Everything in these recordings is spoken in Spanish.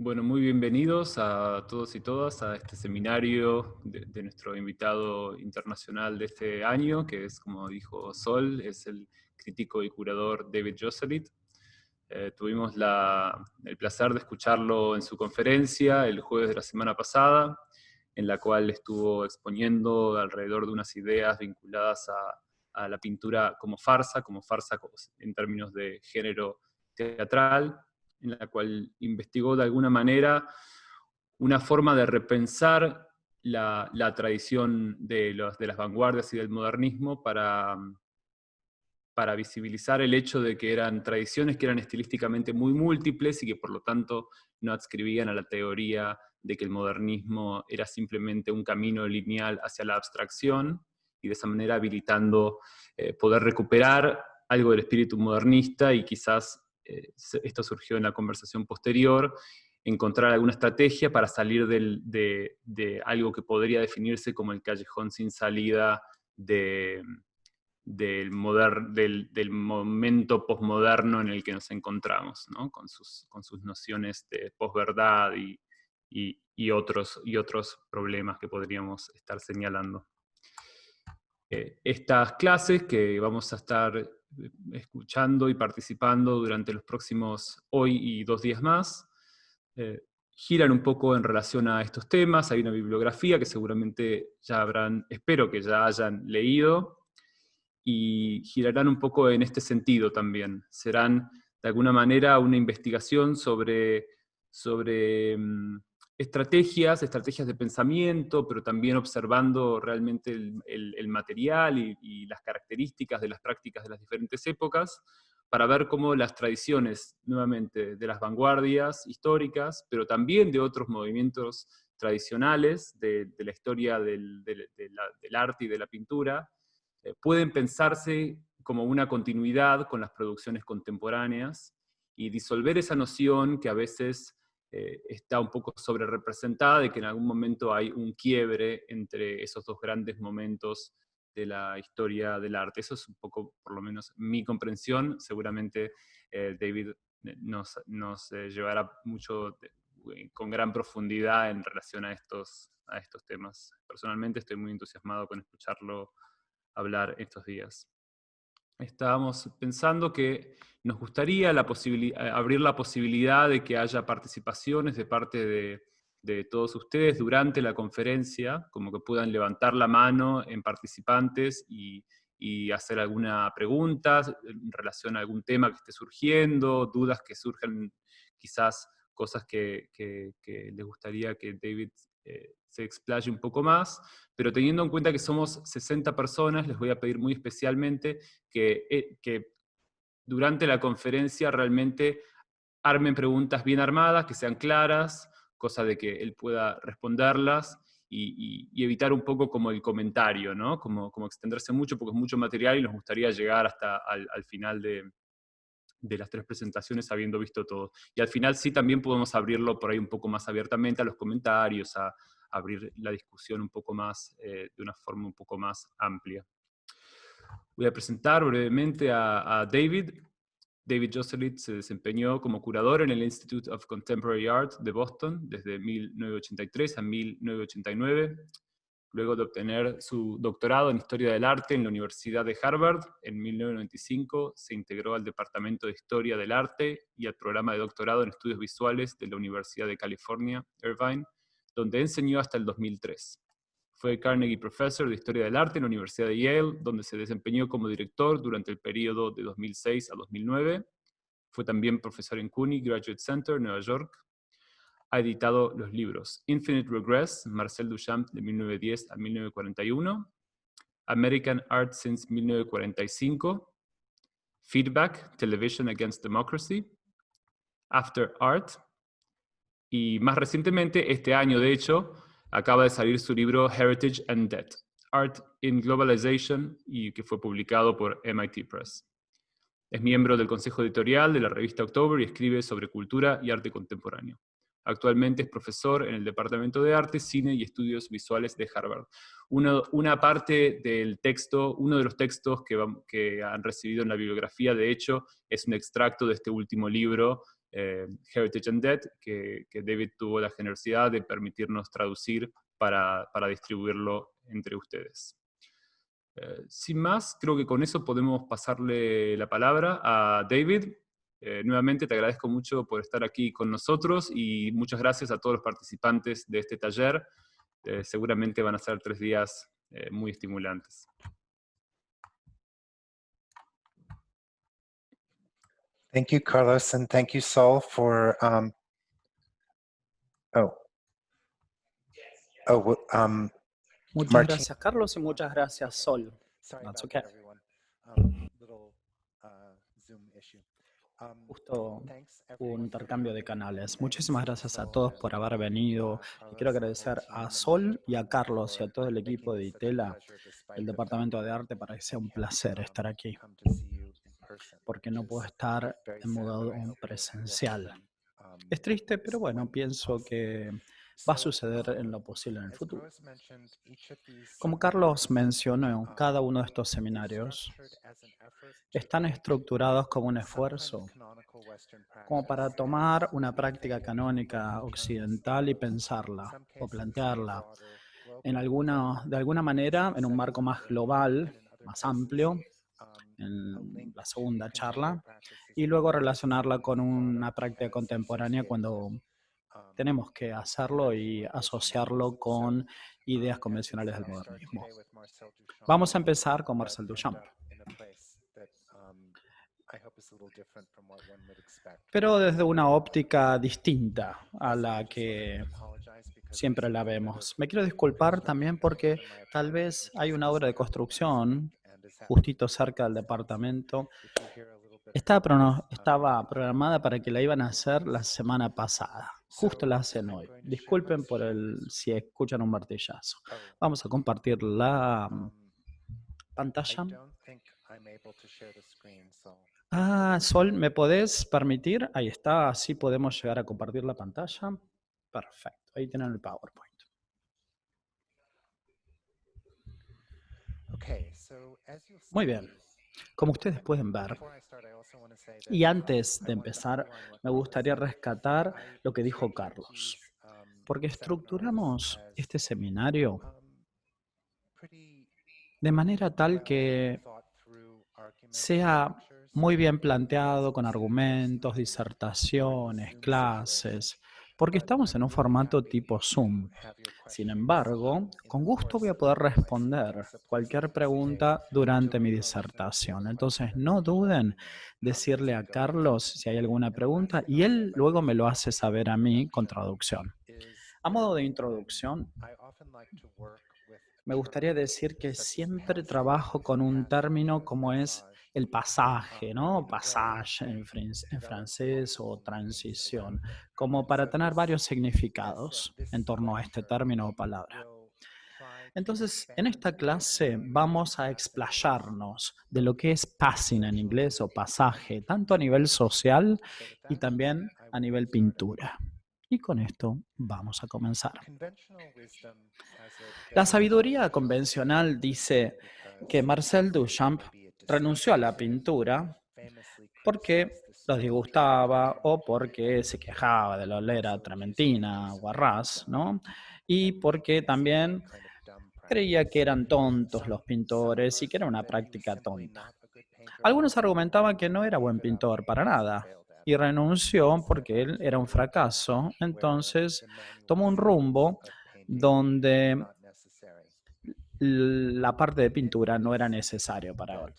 Bueno, muy bienvenidos a todos y todas a este seminario de nuestro invitado internacional de este año, que es, como dijo Sol, es el crítico y curador David Joselit. Tuvimos el placer de escucharlo en su conferencia el jueves de la semana pasada, en la cual estuvo exponiendo alrededor de unas ideas vinculadas a la pintura como farsa en términos de género teatral, en la cual investigó de alguna manera una forma de repensar la tradición de las vanguardias y del modernismo para visibilizar el hecho de que eran tradiciones que eran estilísticamente muy múltiples y que por lo tanto no adscribían a la teoría de que el modernismo era simplemente un camino lineal hacia la abstracción, y de esa manera habilitando poder recuperar algo del espíritu modernista, y quizás esto surgió en la conversación posterior, encontrar alguna estrategia para salir de algo que podría definirse como el callejón sin salida del momento posmoderno en el que nos encontramos, ¿no? con sus nociones de posverdad y otros problemas que podríamos estar señalando. Estas clases que vamos a estar escuchando y participando durante los próximos hoy y 2 días más, giran un poco en relación a estos temas. Hay una bibliografía que seguramente espero que ya hayan leído, y girarán un poco en este sentido también. Serán de alguna manera una investigación sobre estrategias de pensamiento, pero también observando realmente el material y las características de las prácticas de las diferentes épocas, para ver cómo las tradiciones, nuevamente, de las vanguardias históricas, pero también de otros movimientos tradicionales de la historia del arte y de la pintura, pueden pensarse como una continuidad con las producciones contemporáneas y disolver esa noción que a veces está un poco sobre representada, de que en algún momento hay un quiebre entre esos dos grandes momentos de la historia del arte. Eso es un poco, por lo menos, mi comprensión. Seguramente David nos llevará mucho con gran profundidad en relación a estos temas. Personalmente estoy muy entusiasmado con escucharlo hablar estos días. Estábamos pensando que nos gustaría abrir la posibilidad de que haya participaciones de parte de todos ustedes durante la conferencia, como que puedan levantar la mano en participantes y hacer alguna pregunta en relación a algún tema que esté surgiendo, dudas que surjan, quizás cosas que les gustaría que David se explaye un poco más, pero teniendo en cuenta que somos 60 personas, les voy a pedir muy especialmente que durante la conferencia realmente armen preguntas bien armadas, que sean claras, cosa de que él pueda responderlas y evitar un poco como el comentario, ¿no? Como extenderse mucho, porque es mucho material y nos gustaría llegar hasta al final de las 3 presentaciones habiendo visto todo. Y al final sí también podemos abrirlo por ahí un poco más abiertamente a los comentarios, a abrir la discusión un poco más, de una forma un poco más amplia. Voy a presentar brevemente a David. David Joselit se desempeñó como curador en el Institute of Contemporary Art de Boston desde 1983 a 1989, luego de obtener su doctorado en Historia del Arte en la Universidad de Harvard. En 1995 se integró al Departamento de Historia del Arte y al programa de doctorado en Estudios Visuales de la Universidad de California, Irvine, donde enseñó hasta el 2003. Fue Carnegie Professor de Historia del Arte en la Universidad de Yale, donde se desempeñó como director durante el periodo de 2006 a 2009. Fue también profesor en CUNY Graduate Center, Nueva York. Ha editado los libros Infinite Regress, Marcel Duchamp, de 1910 a 1941, American Art Since 1945, Feedback, Television Against Democracy, After Art, y más recientemente, este año de hecho, acaba de salir su libro Heritage and Debt, Art in Globalization, y que fue publicado por MIT Press. Es miembro del consejo editorial de la revista October y escribe sobre cultura y arte contemporáneo. Actualmente es profesor en el Departamento de Arte, Cine y Estudios Visuales de Harvard. Una parte del texto, uno de los textos que han recibido en la bibliografía, de hecho, es un extracto de este último libro Heritage and Debt, que David tuvo la generosidad de permitirnos traducir para distribuirlo entre ustedes. Sin más, creo que con eso podemos pasarle la palabra a David. Nuevamente te agradezco mucho por estar aquí con nosotros y muchas gracias a todos los participantes de este taller. Seguramente van a ser 3 días muy estimulantes. Thank you, Carlos, and thank you, Sol, for Muchas Martin. gracias, Carlos, y muchas gracias, Sol. Sorry That's about okay. that, everyone. Little Zoom issue. Justo Thanks, hubo everyone, un for intercambio de coming. canales. Muchísimas gracias a Sol todos and, por haber venido. Y Carlos quiero and the agradecer whole team a in the Sol Martin y a department Carlos y a for todo el making equipo de this such a ITELA, pleasure despite el the fact Departamento de that Arte, para que sea I un can't placer estar aquí, come to see you in person, porque which no is puedo estar very en sad, but modo I hope it will presencial. happen, Es triste, pero bueno, when pienso possible. que va a So, suceder en lo posible en el as futuro. Carlos mentioned, each of these Como Carlos seminars, mencionó, cada uno de estos they're seminarios structured as an effort to están take estructurados como un some kind of esfuerzo, canonical Western como para practice tomar and una to think práctica in canónica terms occidental y of, pensarla in some o cases, a plantearla broader global de alguna manera en un marco más global, and in other más places, amplio, a en link la to segunda contemporary charla, practices y in luego Buddhism, relacionarla con una thought práctica as contemporánea associated cuando with, tenemos que hacerlo y conventional Buddhism. asociarlo con ideas As we convencionales del said, I start modernismo. today with Marcel Duchamp, Vamos a empezar con but Marcel end Duchamp, up in a place that I hope is a little different from what one would expect. pero desde una óptica distinta a Also, la I just wanted que to apologize because siempre there's la a little bit vemos. of Me quiero disculpar construction también porque in my tal apartment, vez which hay is una obra de just happened last construcción week and is happening justito cerca del since. departamento. If you hear a little bit of Estaba, noise, estaba programada para que la iban a hacer la semana pasada. Justo la hacen I'm hoy. going to share Disculpen my por screen. si escuchan un martillazo. Oh, Vamos a compartir la I pantalla. don't think I'm able to share the screen, so Sol, ¿me podés permitir? Ahí está, así podemos llegar a compartir la pantalla. Perfecto, ahí tienen el PowerPoint. okay. So as you'll Muy see, bien. Como ustedes pueden ver, before I start, I also want to say that y antes I de want to empezar, underline what me Carlos gustaría said. rescatar I lo que dijo structured Carlos, these, porque seminars estructuramos as, este seminario pretty de manera tal well que thought through arguments, sea lectures, muy bien planteado, con to argumentos, just disertaciones, Zoom clases, situation. porque But estamos en I'm un really formato happy tipo to Zoom. have your Sin questions, embargo, in con the gusto voy a course poder of my responder speech. So please cualquier don't hesitate pregunta durante to mi let Carlos know if you have disertación. a Entonces, question, and no then just let duden me know decirle as a we go Carlos through. si hay alguna And the last pregunta thing y I'll say él about luego this me lo as hace a saber a mí con introduction traducción. is A modo de that, introducción, I often like to work with a me term gustaría decir que such as siempre passage, trabajo con un término como es passage, el pasaje, ¿no? in a way Passage en develop francés o multiple meanings around transición, it. como para So tener varios this significados en torno a este lecture término o palabra. will try to Entonces, en expand esta the clase idea vamos a of passage explayarnos de lo que es passing en inglés o pasaje, tanto a nivel social So with y that, también I a will nivel get started. pintura. Y con esto vamos a comenzar. Conventional wisdom has it La that sabiduría Marcel convencional Duchamp dice because que Marcel Duchamp maybe it renunció a la disgusted him, pintura famously porque criticized the los school of disgustaba Trementina, o porque se quejaba de la olera also accused him of trementina using o arras, ¿no? Y and porque considered it también a kind of dumb creía que practice. eran tontos Some los pintores y que era argued una that he was práctica simply tonta. not a good painter at Algunos all argumentaban que no and era buen gave it up pintor para because he nada failed at y it. renunció He set porque out él to era un go a path fracaso. where Entonces the manual tomó un science rumbo of painting was donde not necessary. la parte de And pintura no era belief necesario para that él.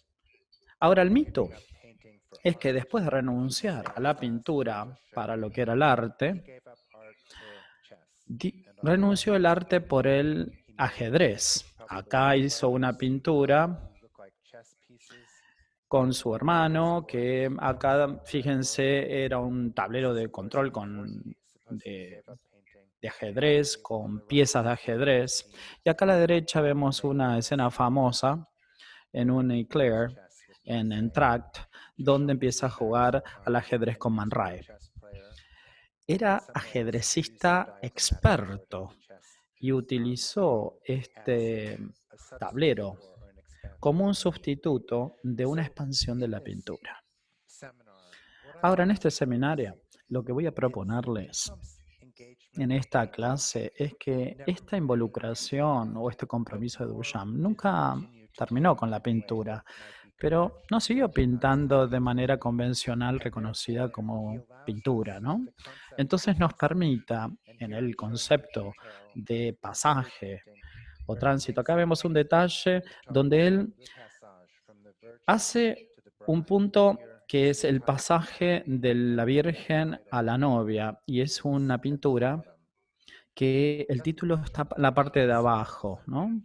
Ahora, el mito giving up painting for es que art después de for the renunciar sake a of la class pintura literature, para lo que era el he arte, gave up art for chess. And on the renunció el right, arte por el he made ajedrez. probably Acá two hizo una letters pintura who look like chess pieces. con su hermano, que acá, Or fíjense, era un tablero de control supposedly gave up painting. de ajedrez, On con the right, piezas de you see a ajedrez. scene Y acá a la derecha from vemos Romeo una and escena Juliet, famosa en un where he plays Eclair, chess with en Man Ray. Entr'acte, donde Duchamp empieza a did that, jugar al ajedrez and con he Man was a good Ray. chess player. In Era some ways, he used the ajedrecista diagrammatic method of experto the chess y utilizó as este a substitute tablero or an expansion como un of painting. sustituto de una So, expansión de in la this pintura. seminar, what I Ahora, en want este to do seminario, lo que voy a proponerles en esta clase es que esta involucración o este compromiso de Duchamp nunca terminó con la pintura, pero no siguió pintando de manera convencional reconocida como pintura, ¿no? Entonces nos permita en el concepto de pasaje o tránsito. Acá vemos un detalle donde él hace un punto que es el pasaje de la Virgen a la novia, y es una pintura que el título está en la parte de abajo, ¿no?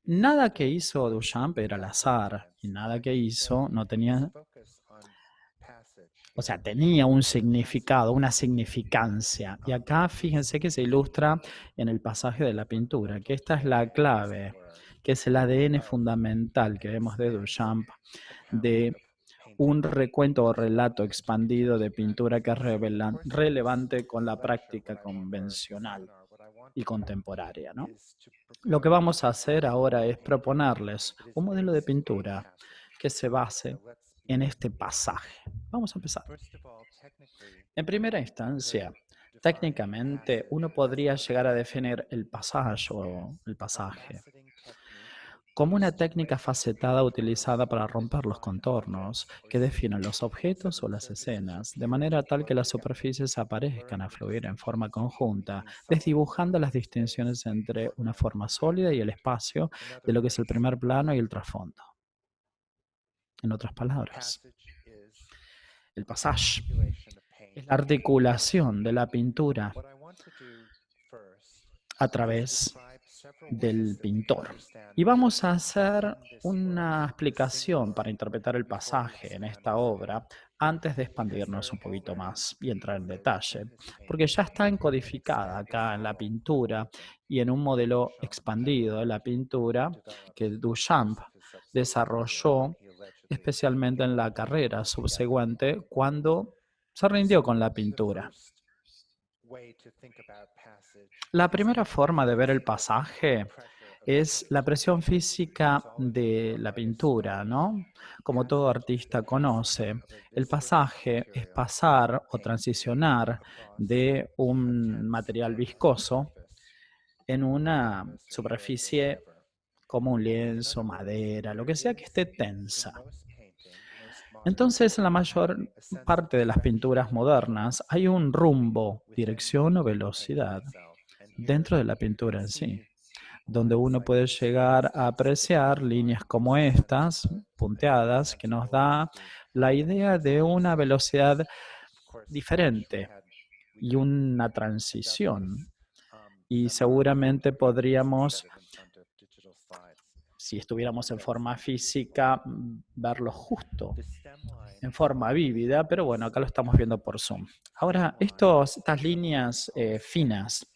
Nada que hizo Duchamp era al azar, y nada que hizo no tenía, o sea, tenía un significado, una significancia. Y acá fíjense que se ilustra en el pasaje de la pintura, que esta es la clave, que es el ADN fundamental que vemos de Duchamp, de un recuento o relato expandido de pintura que es relevante con la práctica convencional y contemporánea, ¿no? Lo que vamos a hacer ahora es proponerles un modelo de pintura que se base en este pasaje. Vamos a empezar. En primera instancia, técnicamente uno podría llegar a definir el pasaje o el pasaje como una técnica facetada utilizada para romper los contornos que definen los objetos o las escenas, de manera tal que las superficies aparezcan a fluir en forma conjunta, desdibujando las distinciones entre una forma sólida y el espacio de lo que es el primer plano y el trasfondo. En otras palabras, el pasaje es la articulación de la pintura a través del pintor. Y vamos a hacer una explicación para interpretar el pasaje en esta obra antes de expandirnos un poquito más y entrar en detalle, porque ya está encodificada acá en la pintura y en un modelo expandido de la pintura que Duchamp desarrolló especialmente en la carrera subsecuente cuando se rindió con la pintura. La primera forma de ver el pasaje es la presión física de la pintura, ¿no? Como todo artista conoce, el pasaje es pasar o transicionar de un material viscoso en una superficie como un lienzo, madera, lo que sea que esté tensa. Entonces, en la mayor parte de las pinturas modernas hay un rumbo, dirección o velocidad dentro de la pintura en sí, donde uno puede llegar a apreciar líneas como estas, punteadas, que nos da la idea de una velocidad diferente y una transición. Y seguramente podríamos, si estuviéramos en forma física, verlo justo en forma vívida, pero bueno, acá lo estamos viendo por Zoom. Ahora, estas líneas finas,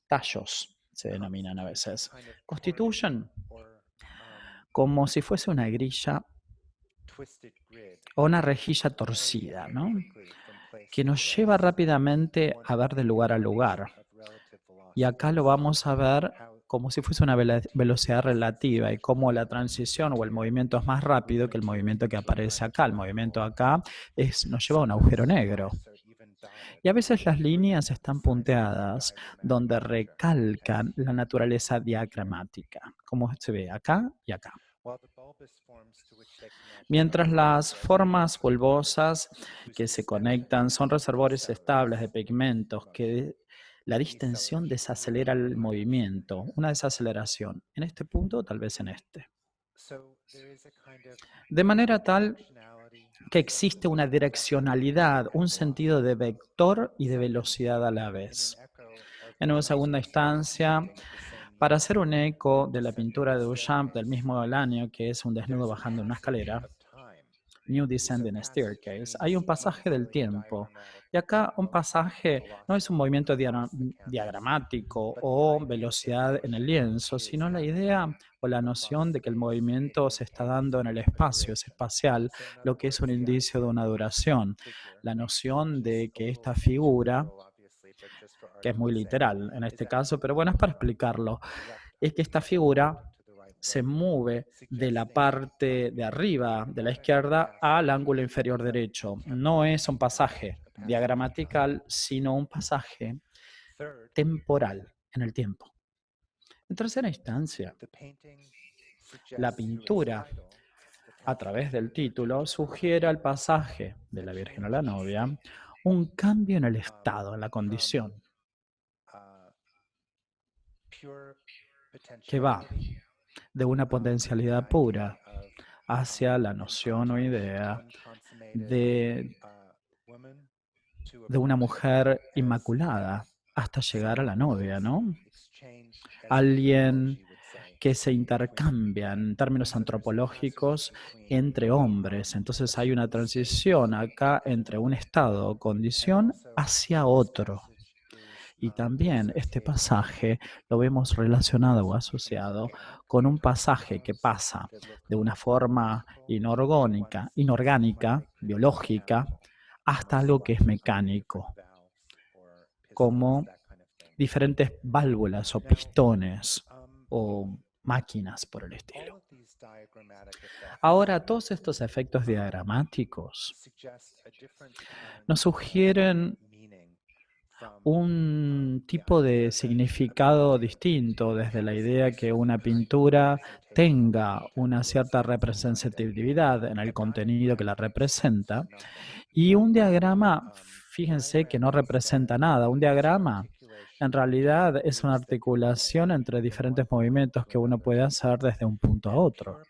tallos, se denominan a veces, constituyen como si fuese una grilla o una rejilla torcida, ¿no? Que nos lleva rápidamente a ver de lugar a lugar. Y acá lo vamos a ver como si fuese una velocidad relativa y cómo la transición o el movimiento es más rápido que el movimiento que aparece acá. El movimiento acá nos lleva a un agujero negro. Y a veces las líneas están punteadas donde recalcan la naturaleza diagramática, como se ve acá y acá. Mientras las formas bulbosas que se conectan son reservorios estables de pigmentos que la distensión desacelera el movimiento, una desaceleración, en este punto, tal vez en este. De manera tal que existe una direccionalidad, un sentido de vector y de velocidad a la vez. En una segunda instancia, para hacer un eco de la pintura de Duchamp del mismo año, que es un desnudo bajando una escalera, New Descending Staircase, hay un pasaje del tiempo. Y acá un pasaje no es un movimiento diagramático o velocidad en el lienzo, sino la idea o la noción de que el movimiento se está dando en el espacio, es espacial, lo que es un indicio de una duración. La noción de que esta figura, que es muy literal en este caso, pero bueno, es para explicarlo, es que esta figura se mueve de la parte de arriba de la izquierda al ángulo inferior derecho. No es un pasaje, diagramatical, sino un pasaje temporal en el tiempo. En tercera instancia, la pintura, a través del título, sugiere al pasaje de la Virgen a la novia un cambio en el estado, en la condición, que va de una potencialidad pura hacia la noción o idea de una mujer inmaculada hasta llegar a la novia, ¿no? Alguien que se intercambia en términos antropológicos entre hombres. Entonces hay una transición acá entre un estado o condición hacia otro. Y también este pasaje lo vemos relacionado o asociado con un pasaje que pasa de una forma inorgánica, biológica, hasta algo que es mecánico, como diferentes válvulas o pistones o máquinas por el estilo. Ahora, todos estos efectos diagramáticos nos sugieren un tipo de significado distinto desde la idea que una pintura tenga una cierta representatividad en el contenido que la representa y un diagrama, fíjense que no representa nada. Un diagrama en realidad es una articulación entre diferentes movimientos que uno puede hacer desde un punto a otro.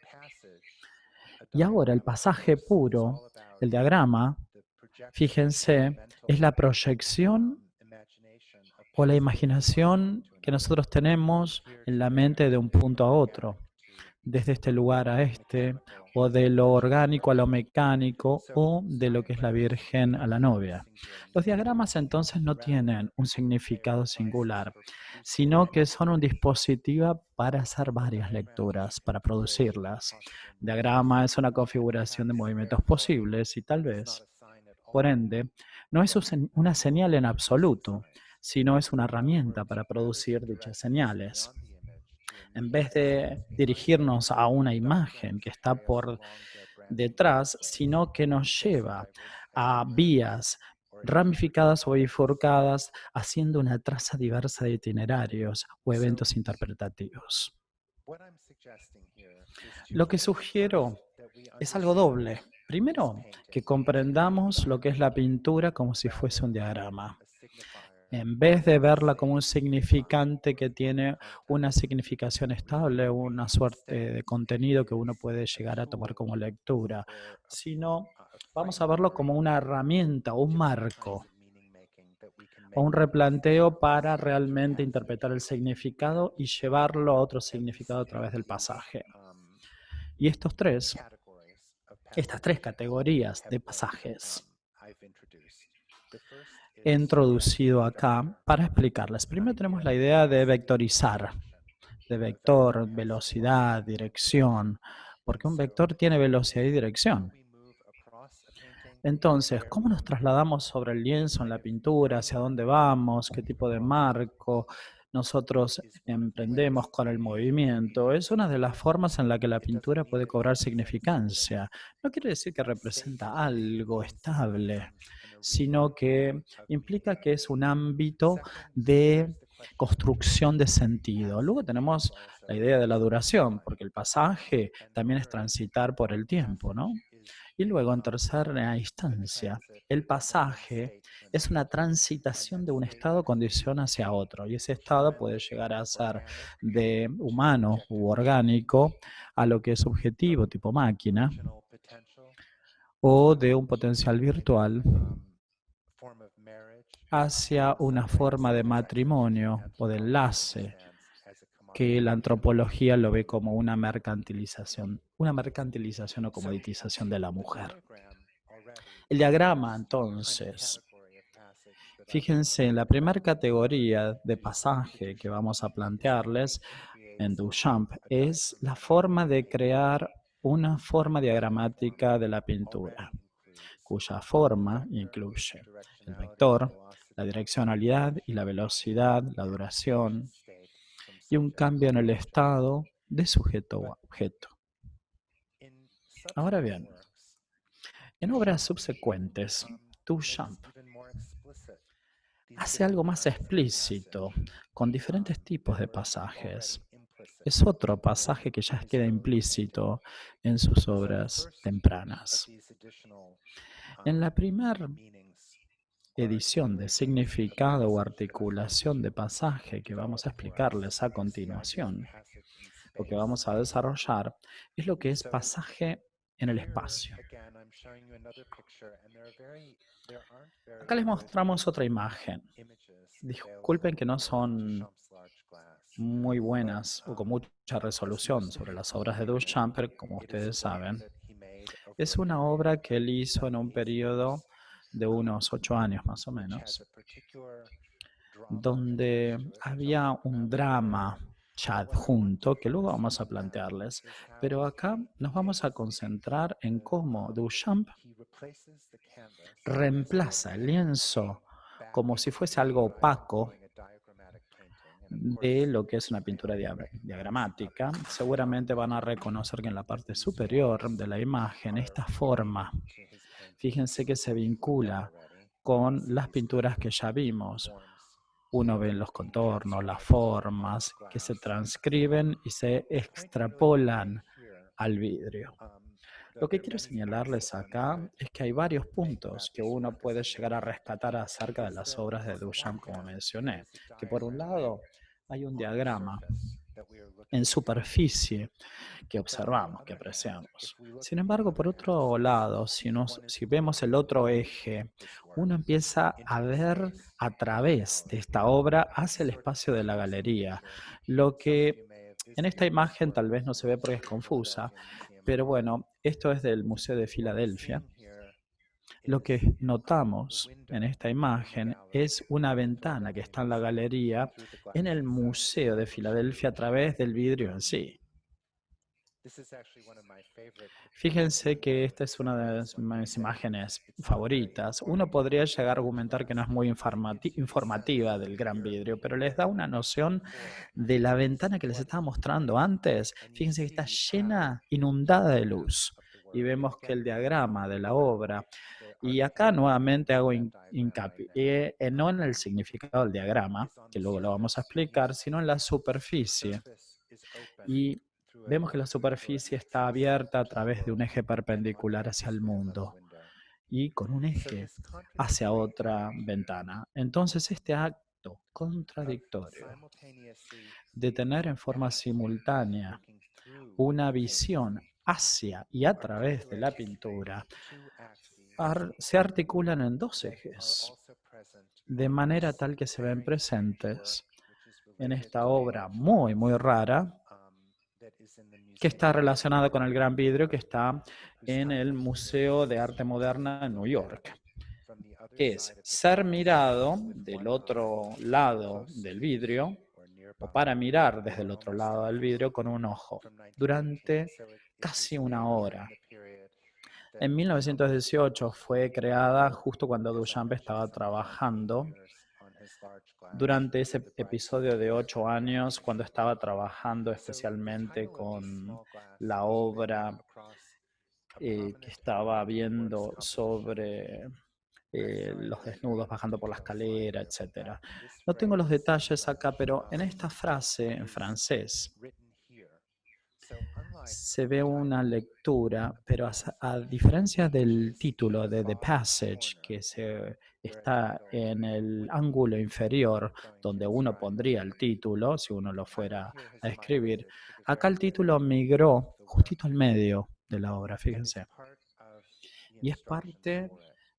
Y ahora el pasaje puro, el diagrama, fíjense, es la proyección o la imaginación que nosotros tenemos en la mente de un punto a otro, desde este lugar a este, o de lo orgánico a lo mecánico, o de lo que es la Virgen a la novia. Los diagramas entonces no tienen un significado singular, sino que son un dispositivo para hacer varias lecturas, para producirlas. El diagrama es una configuración de movimientos posibles y tal vez, por ende, no es una señal en absoluto, sino es una herramienta para producir dichas señales. En vez de dirigirnos a una imagen que está por detrás, sino que nos lleva a vías ramificadas o bifurcadas, haciendo una traza diversa de itinerarios o eventos interpretativos. Lo que sugiero es algo doble. Primero, que comprendamos lo que es la pintura como si fuese un diagrama. En vez de verla como un significante que tiene una significación estable, una suerte de contenido que uno puede llegar a tomar como lectura, sino vamos a verlo como una herramienta, un marco, o un replanteo para realmente interpretar el significado y llevarlo a otro significado a través del pasaje. Y estas tres categorías de pasajes he introducido acá para explicarles. Primero tenemos la idea de vectorizar, de vector, velocidad, dirección, porque un vector tiene velocidad y dirección. Entonces, ¿cómo nos trasladamos sobre el lienzo en la pintura? ¿Hacia dónde vamos? ¿Qué tipo de marco nosotros emprendemos con el movimiento? Es una de las formas en la que la pintura puede cobrar significancia. No quiere decir que representa algo estable, sino que implica que es un ámbito de construcción de sentido. Luego tenemos la idea de la duración, porque el pasaje también es transitar por el tiempo, ¿no? Y luego, en tercera instancia, el pasaje es una transitación de un estado o condición hacia otro. Y ese estado puede llegar a ser de humano u orgánico a lo que es subjetivo, tipo máquina, o de un potencial virtual hacia una forma de matrimonio o de enlace que la antropología lo ve como una mercantilización o comoditización de la mujer. El diagrama, entonces, fíjense en la primera categoría de pasaje que vamos a plantearles en Duchamp, es la forma de crear una forma diagramática de la pintura, cuya forma incluye el vector, la direccionalidad y la velocidad, la duración, y un cambio en el estado de sujeto o objeto. Ahora bien, en obras subsecuentes, Duchamp hace algo más explícito, con diferentes tipos de pasajes. Es otro pasaje que ya queda implícito en sus obras tempranas. En la primera edición de significado o articulación de pasaje que vamos a explicarles a continuación, lo que vamos a desarrollar es lo que es pasaje en el espacio. Acá les mostramos otra imagen. Disculpen que no son muy buenas o con mucha resolución sobre las obras de Duchamp, pero como ustedes saben, es una obra que él hizo en un periodo de unos 8 años más o menos, donde había un drama ya adjunto que luego vamos a plantearles, pero acá nos vamos a concentrar en cómo Duchamp reemplaza el lienzo como si fuese algo opaco de lo que es una pintura diagramática. Seguramente van a reconocer que en la parte superior de la imagen esta forma, fíjense que se vincula con las pinturas que ya vimos. Uno ve los contornos, las formas que se transcriben y se extrapolan al vidrio. Lo que quiero señalarles acá es que hay varios puntos que uno puede llegar a rescatar acerca de las obras de Duchamp, como mencioné. Que por un lado hay un diagrama en superficie que observamos, que apreciamos. Sin embargo, por otro lado, si vemos el otro eje, uno empieza a ver a través de esta obra hacia el espacio de la galería, lo que en esta imagen tal vez no se ve porque es confusa, pero bueno, esto es del Museo de Filadelfia. Lo que notamos en esta imagen es una ventana que está en la galería en el Museo de Filadelfia a través del vidrio en sí. Fíjense que esta es una de mis imágenes favoritas. Uno podría llegar a argumentar que no es muy informativa del gran vidrio, pero les da una noción de la ventana que les estaba mostrando antes. Fíjense que está llena, inundada de luz. Y vemos que el diagrama de la obra, y acá nuevamente hago hincapié no en el significado del diagrama, que luego lo vamos a explicar, sino en la superficie. Y vemos que la superficie está abierta a través de un eje perpendicular hacia el mundo y con un eje hacia otra ventana. Entonces, este acto contradictorio de tener en forma simultánea una visión hacia y a través de la pintura se articulan en dos ejes, de manera tal que se ven presentes en esta obra muy, muy rara, que está relacionada con el gran vidrio que está en el Museo de Arte Moderna en New York, que es ser mirado del otro lado del vidrio, o para mirar desde el otro lado del vidrio con un ojo, durante casi una hora. En 1918 fue creada justo cuando Duchamp estaba trabajando, durante ese episodio de 8 años, cuando estaba trabajando especialmente con la obra que estaba viendo sobre los desnudos bajando por la escalera, etc. No tengo los detalles acá, pero en esta frase en francés se ve una lectura, pero a diferencia del título de The Passage, que está en el ángulo inferior donde uno pondría el título, si uno lo fuera a escribir, acá el título migró justito al medio de la obra, fíjense. Y es parte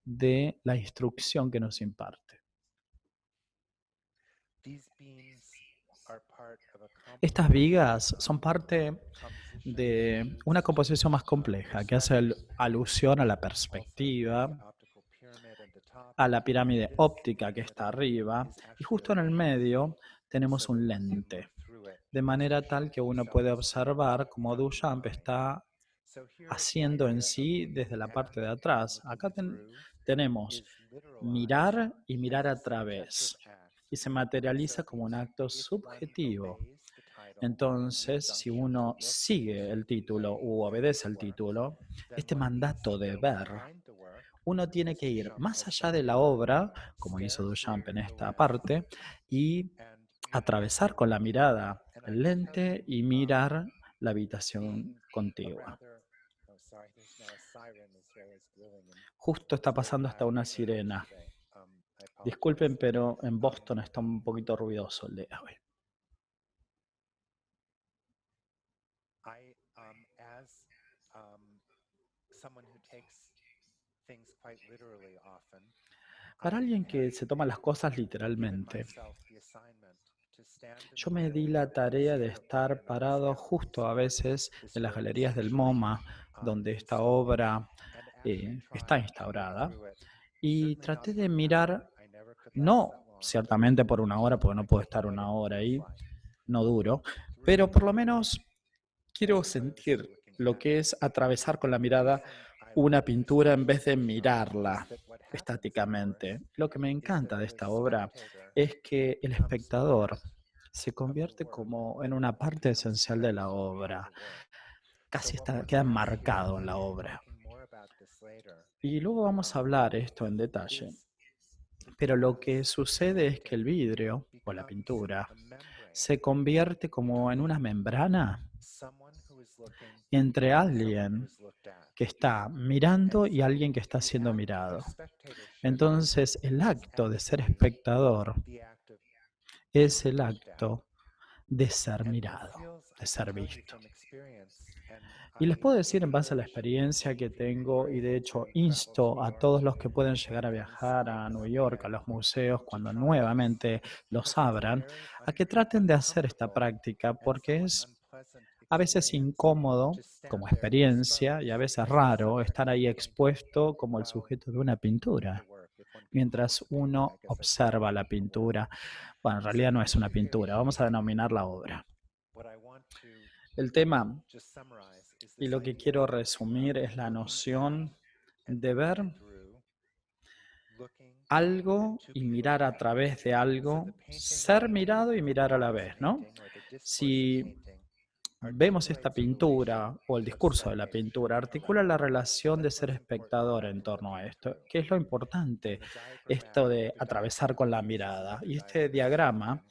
de la instrucción que nos imparte. Estas vigas son parte de una composición más compleja que hace alusión a la perspectiva, a la pirámide óptica que está arriba, y justo en el medio tenemos un lente, de manera tal que uno puede observar cómo Duchamp está haciendo en sí desde la parte de atrás. Acá tenemos mirar y mirar a través, y se materializa como un acto subjetivo. Entonces, si uno sigue el título u obedece al título, este mandato de ver, uno tiene que ir más allá de la obra, como hizo Duchamp en esta parte, y atravesar con la mirada el lente y mirar la habitación contigua. Justo está pasando hasta una sirena. Disculpen, pero en Boston está un poquito ruidoso el día de hoy. Para alguien que se toma las cosas literalmente, yo me di la tarea de estar parado justo a veces en las galerías del MoMA, donde esta obra está instaurada, y traté de mirar, no ciertamente por una hora, porque no puedo estar una hora ahí, no duro, pero por lo menos quiero sentir lo que es atravesar con la mirada una pintura en vez de mirarla estáticamente. Lo que me encanta de esta obra es que el espectador se convierte como en una parte esencial de la obra. Casi queda marcado en la obra. Y luego vamos a hablar esto en detalle. Pero lo que sucede es que el vidrio o la pintura se convierte como en una membrana entre alguien que está mirando y alguien que está siendo mirado. Entonces, el acto de ser espectador es el acto de ser mirado, de ser visto. Y les puedo decir en base a la experiencia que tengo, y de hecho insto a todos los que pueden llegar a viajar a New York, a los museos, cuando nuevamente los abran, a que traten de hacer esta práctica, porque es a veces incómodo como experiencia y a veces raro estar ahí expuesto como el sujeto de una pintura, mientras uno observa la pintura. Bueno, en realidad no es una pintura, vamos a denominar la obra. El tema, y lo que quiero resumir, es la noción de ver algo y mirar a través de algo, ser mirado y mirar a la vez, ¿no? Si vemos esta pintura o el discurso de la pintura, articula la relación de ser espectador en torno a esto. ¿Qué es lo importante? Esto de atravesar con la mirada. Y este diagrama,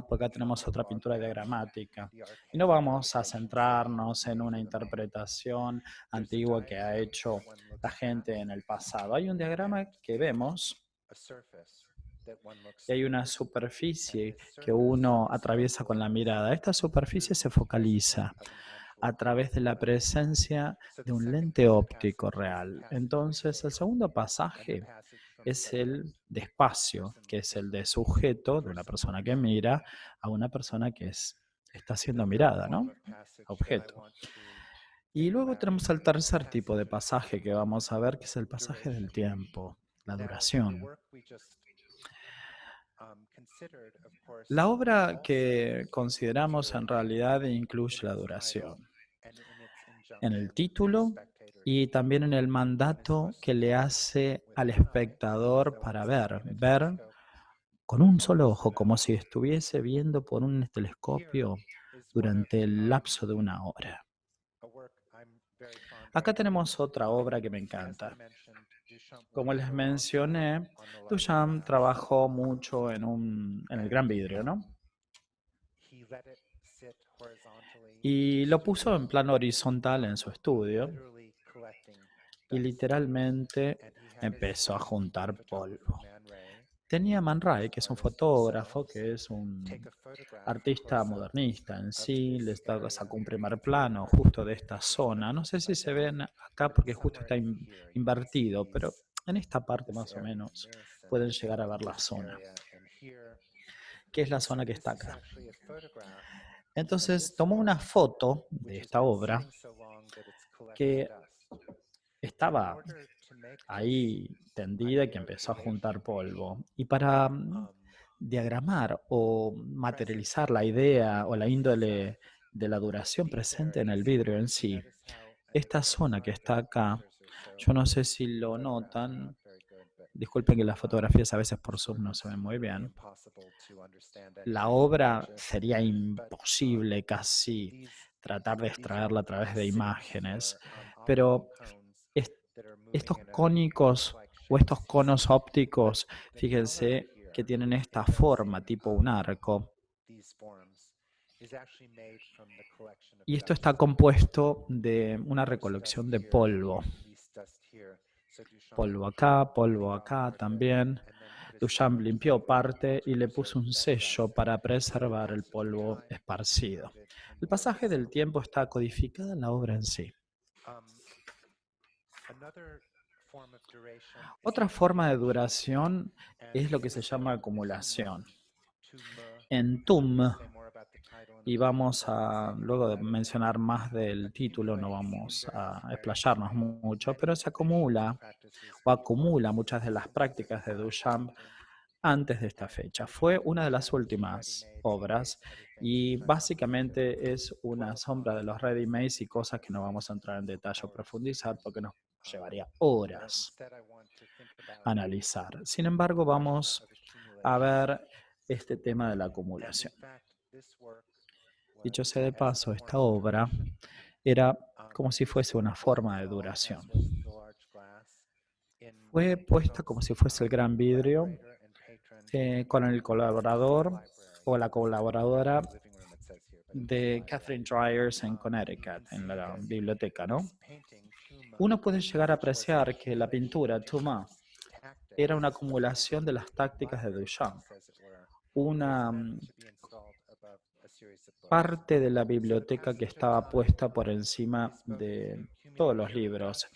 porque acá tenemos otra pintura diagramática. Y no vamos a centrarnos en una interpretación antigua que ha hecho la gente en el pasado. Hay un diagrama que vemos y hay una superficie que uno atraviesa con la mirada. Esta superficie se focaliza a través de la presencia de un lente óptico real. Entonces, el segundo pasaje es el de espacio, que es el de sujeto, de una persona que mira, a una persona que está siendo mirada, ¿no? Objeto. Y luego tenemos el tercer tipo de pasaje que vamos a ver, que es el pasaje del tiempo, la duración. La obra que consideramos en realidad incluye la duración en el título y también en el mandato que le hace al espectador para ver con un solo ojo, como si estuviese viendo por un telescopio durante el lapso de una hora. Acá tenemos otra obra que me encanta. Como les mencioné, Duchamp trabajó mucho en el gran vidrio, ¿no? Y lo puso en plano horizontal en su estudio y literalmente empezó a juntar polvo. Tenía Man Ray, que es un fotógrafo, que es un artista modernista en sí, les sacó un primer plano justo de esta zona. No sé si se ven acá porque justo está invertido, pero en esta parte más o menos pueden llegar a ver la zona, que es la zona que está acá. Entonces tomó una foto de esta obra que estaba ahí tendida y que empezó a juntar polvo. Y para diagramar o materializar la idea o la índole de la duración presente en el vidrio en sí, esta zona que está acá, yo no sé si lo notan, disculpen que las fotografías a veces por Zoom no se ven muy bien. La obra sería imposible casi tratar de extraerla a través de imágenes, pero Estos cónicos o estos conos ópticos, fíjense que tienen esta forma, tipo un arco. Y esto está compuesto de una recolección de polvo. Polvo acá también. Duchamp limpió parte y le puso un sello para preservar el polvo esparcido. El pasaje del tiempo está codificado en la obra en sí. Otra forma de duración es lo que se llama acumulación. En TUM, y vamos a, luego de mencionar más del título, no vamos a explayarnos mucho, pero se acumula muchas de las prácticas de Duchamp antes de esta fecha. Fue una de las últimas obras y básicamente es una sombra de los ready-mades y cosas que no vamos a entrar en detalle o profundizar porque nos llevaría horas analizar. Sin embargo, vamos a ver este tema de la acumulación. Dicho sea de paso, esta obra era como si fuese una forma de duración. Fue puesta como si fuese el gran vidrio con el colaborador o la colaboradora de Catherine Dryers en Connecticut, en la biblioteca, ¿no? Uno puede llegar a apreciar que la pintura Thomas era una acumulación de las tácticas de Duchamp, una parte de la biblioteca que estaba puesta por encima de todos los libros.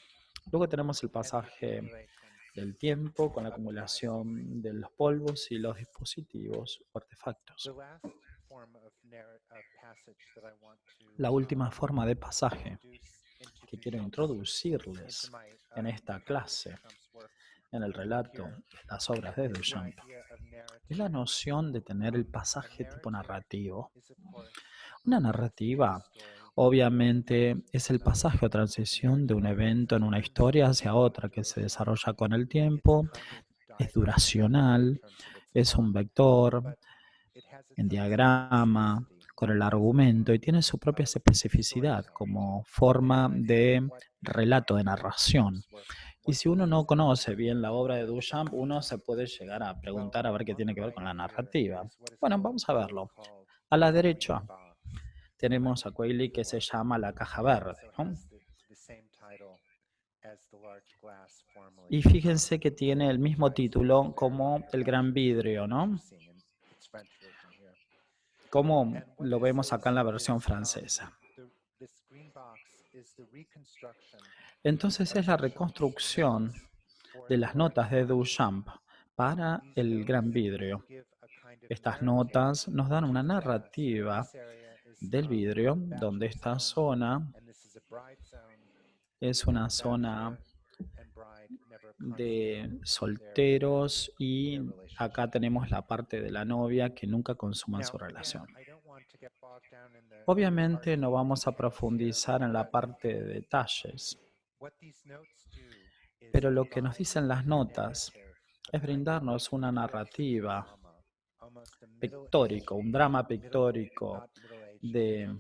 Luego tenemos el pasaje del tiempo con la acumulación de los polvos y los dispositivos o artefactos. La última forma de pasaje que quiero introducirles en esta clase, en el relato de las obras de Duchamp, es la noción de tener el pasaje tipo narrativo. Una narrativa, obviamente, es el pasaje o transición de un evento en una historia hacia otra que se desarrolla con el tiempo, es duracional, es un vector, en diagrama, con el argumento y tiene su propia especificidad como forma de relato, de narración. Y si uno no conoce bien la obra de Duchamp, uno se puede llegar a preguntar a ver qué tiene que ver con la narrativa. Bueno, vamos a verlo. A la derecha tenemos a Queighley que se llama La Caja Verde, ¿no? Y fíjense que tiene el mismo título como El Gran Vidrio, ¿no? Como lo vemos acá en la versión francesa. Entonces es la reconstrucción de las notas de Duchamp para El Gran Vidrio. Estas notas nos dan una narrativa del vidrio, donde esta zona es una zona de solteros y acá tenemos la parte de la novia que nunca consuman su relación. Obviamente no vamos a profundizar en la parte de detalles, pero lo que nos dicen las notas es brindarnos una narrativa pictórico, un drama pictórico de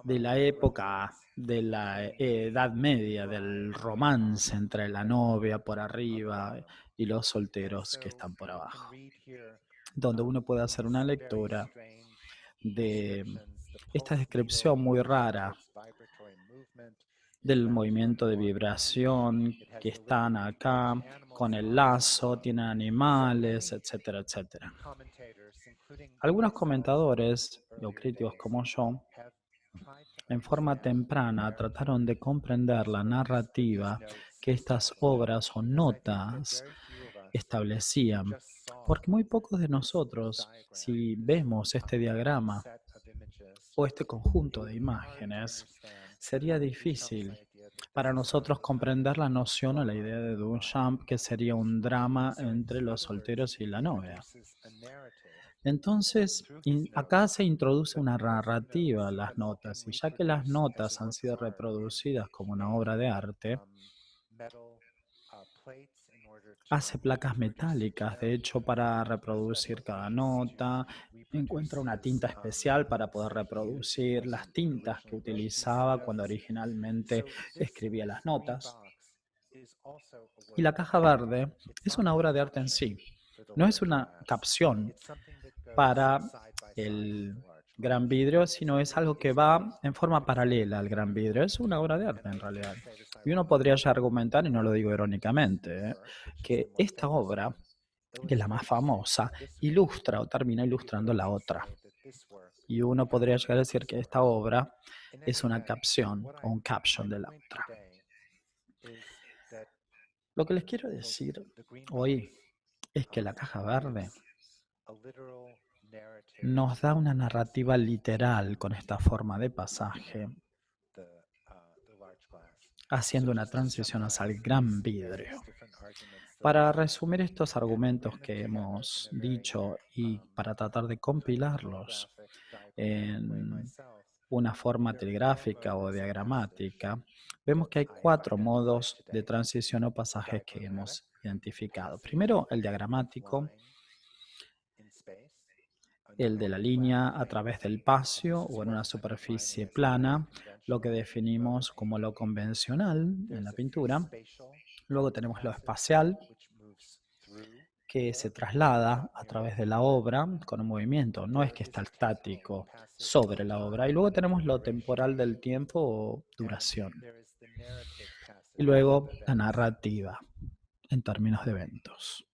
la época de la Edad Media, del romance entre la novia por arriba y los solteros que están por abajo, donde uno puede hacer una lectura de esta descripción muy rara del movimiento de vibración que están acá con el lazo, tienen animales, etcétera, etcétera. Algunos comentadores o críticos como yo, en forma temprana, trataron de comprender la narrativa que estas obras o notas establecían, porque muy pocos de nosotros, si vemos este diagrama o este conjunto de imágenes, sería difícil para nosotros comprender la noción o la idea de Duchamp, que sería un drama entre los solteros y la novia. Entonces, acá se introduce una narrativa a las notas, y ya que las notas han sido reproducidas como una obra de arte, hace placas metálicas, de hecho, para reproducir cada nota. Encuentra una tinta especial para poder reproducir las tintas que utilizaba cuando originalmente escribía las notas. Y la caja verde es una obra de arte en sí. No es una capción para el gran vidrio, sino es algo que va en forma paralela al gran vidrio. Es una obra de arte en realidad. Y uno podría ya argumentar, y no lo digo irónicamente, que esta obra, que es la más famosa, ilustra o termina ilustrando la otra. Y uno podría llegar a decir que esta obra es una capción o un caption de la otra. Lo que les quiero decir hoy es que la caja verde nos da una narrativa literal con esta forma de pasaje, haciendo una transición hacia el gran vidrio. Para resumir estos argumentos que hemos dicho y para tratar de compilarlos en una forma telegráfica o diagramática, vemos que hay 4 modos de transición o pasajes que hemos identificado. Primero, el diagramático, el de la línea a través del espacio o en una superficie plana, lo que definimos como lo convencional en la pintura. Luego tenemos lo espacial, que se traslada a través de la obra con un movimiento, no es que está estático sobre la obra. Y luego tenemos lo temporal del tiempo o duración. Y luego la narrativa en términos de eventos.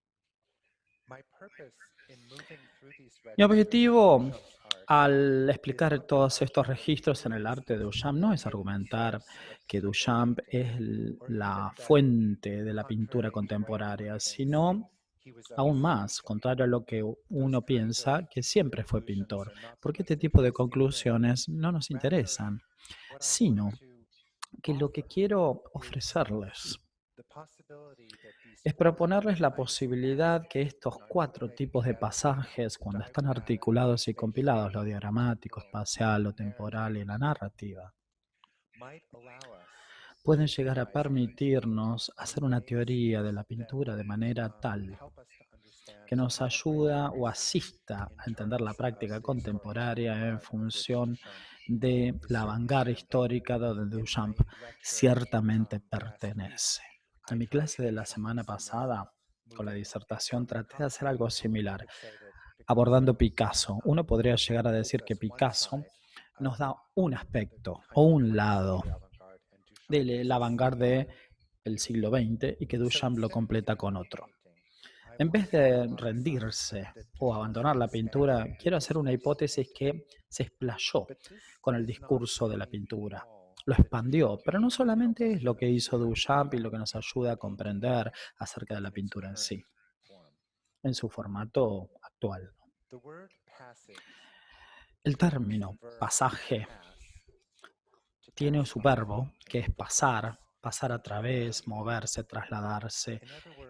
Mi objetivo al explicar todos estos registros en el arte de Duchamp no es argumentar que Duchamp es la fuente de la pintura contemporánea, sino aún más, contrario a lo que uno piensa, que siempre fue pintor, porque este tipo de conclusiones no nos interesan, sino que lo que quiero ofrecerles es proponerles la posibilidad que estos 4 tipos de pasajes, cuando están articulados y compilados, lo diagramático, espacial, lo temporal y la narrativa, pueden llegar a permitirnos hacer una teoría de la pintura de manera tal que nos ayuda o asista a entender la práctica contemporánea en función de la vanguardia histórica donde Duchamp ciertamente pertenece. En mi clase de la semana pasada, con la disertación, traté de hacer algo similar, abordando Picasso. Uno podría llegar a decir que Picasso nos da un aspecto o un lado de la vanguardia del siglo XX y que Duchamp lo completa con otro. En vez de rendirse o abandonar la pintura, quiero hacer una hipótesis que se explayó con el discurso de la pintura. Lo expandió, pero no solamente es lo que hizo Duchamp y lo que nos ayuda a comprender acerca de la pintura en sí, en su formato actual. El término pasaje tiene su verbo, que es pasar, pasar a través, moverse, trasladarse,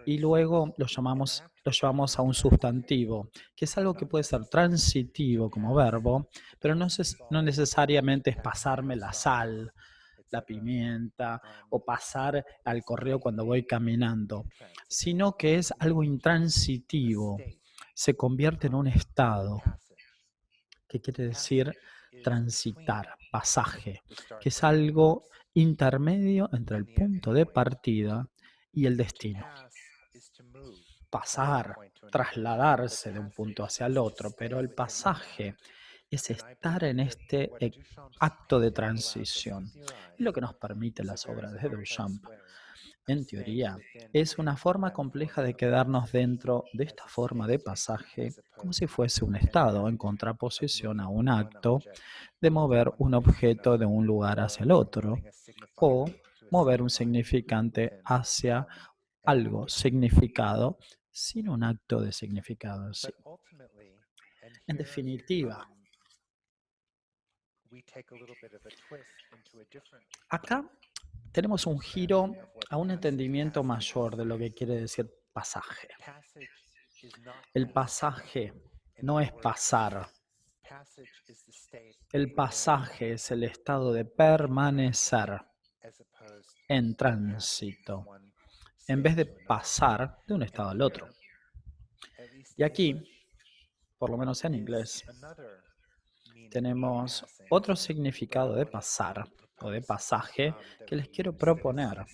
y luego lo llevamos a un sustantivo, que es algo que puede ser transitivo como verbo, pero no necesariamente es pasarme la sal, la pimienta o pasar al correo cuando voy caminando, sino que es algo intransitivo, se convierte en un estado, que quiere decir transitar, pasaje, que es algo intermedio entre el punto de partida y el destino. Pasar, trasladarse de un punto hacia el otro, pero el pasaje es estar en este acto de transición. Y lo que nos permite las obras de Duchamp, en teoría, es una forma compleja de quedarnos dentro de esta forma de pasaje como si fuese un estado en contraposición a un acto de mover un objeto de un lugar hacia el otro o mover un significante hacia algo significado sin un acto de significado en sí. En definitiva, acá tenemos un giro a un entendimiento mayor de lo que quiere decir pasaje. El pasaje no es pasar. El pasaje es el estado de permanecer en tránsito, en vez de pasar de un estado al otro. Y aquí, por lo menos en inglés, tenemos otro significado de pasar o de pasaje que les quiero proponer,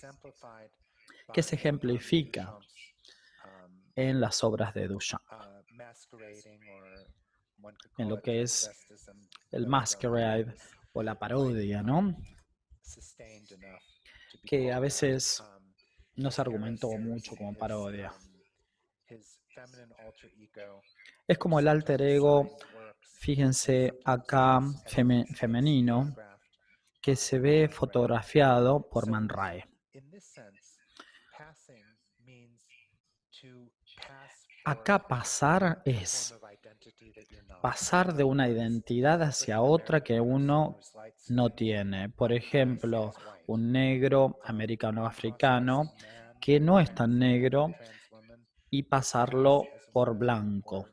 que se ejemplifica en las obras de Duchamp, en lo que es el masquerade o la parodia, ¿no? Que a veces no se argumentó mucho como parodia. Es como el alter ego, fíjense acá, femenino, que se ve fotografiado por Man Ray. Acá pasar es pasar de una identidad hacia otra que uno no tiene. Por ejemplo, un negro americano-africano que no es tan negro y pasarlo por blanco.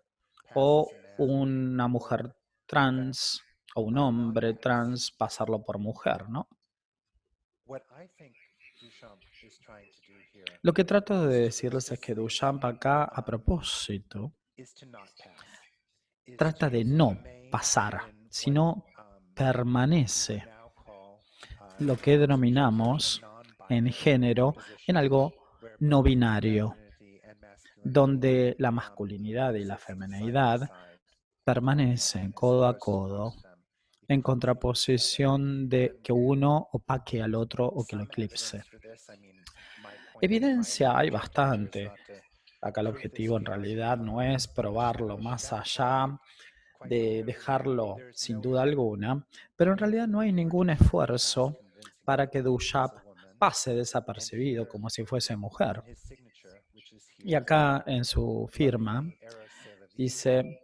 O una mujer trans o un hombre trans pasarlo por mujer, ¿no? Lo que trato de decirles es que Duchamp acá, a propósito, trata de no pasar, sino permanece lo que denominamos en género en algo no binario, donde la masculinidad y la femineidad permanecen codo a codo en contraposición de que uno opaque al otro o que lo eclipse. Evidencia hay bastante. Acá el objetivo en realidad no es probarlo más allá de dejarlo sin duda alguna, pero en realidad no hay ningún esfuerzo para que Duchamp pase desapercibido como si fuese mujer. Y acá en su firma dice,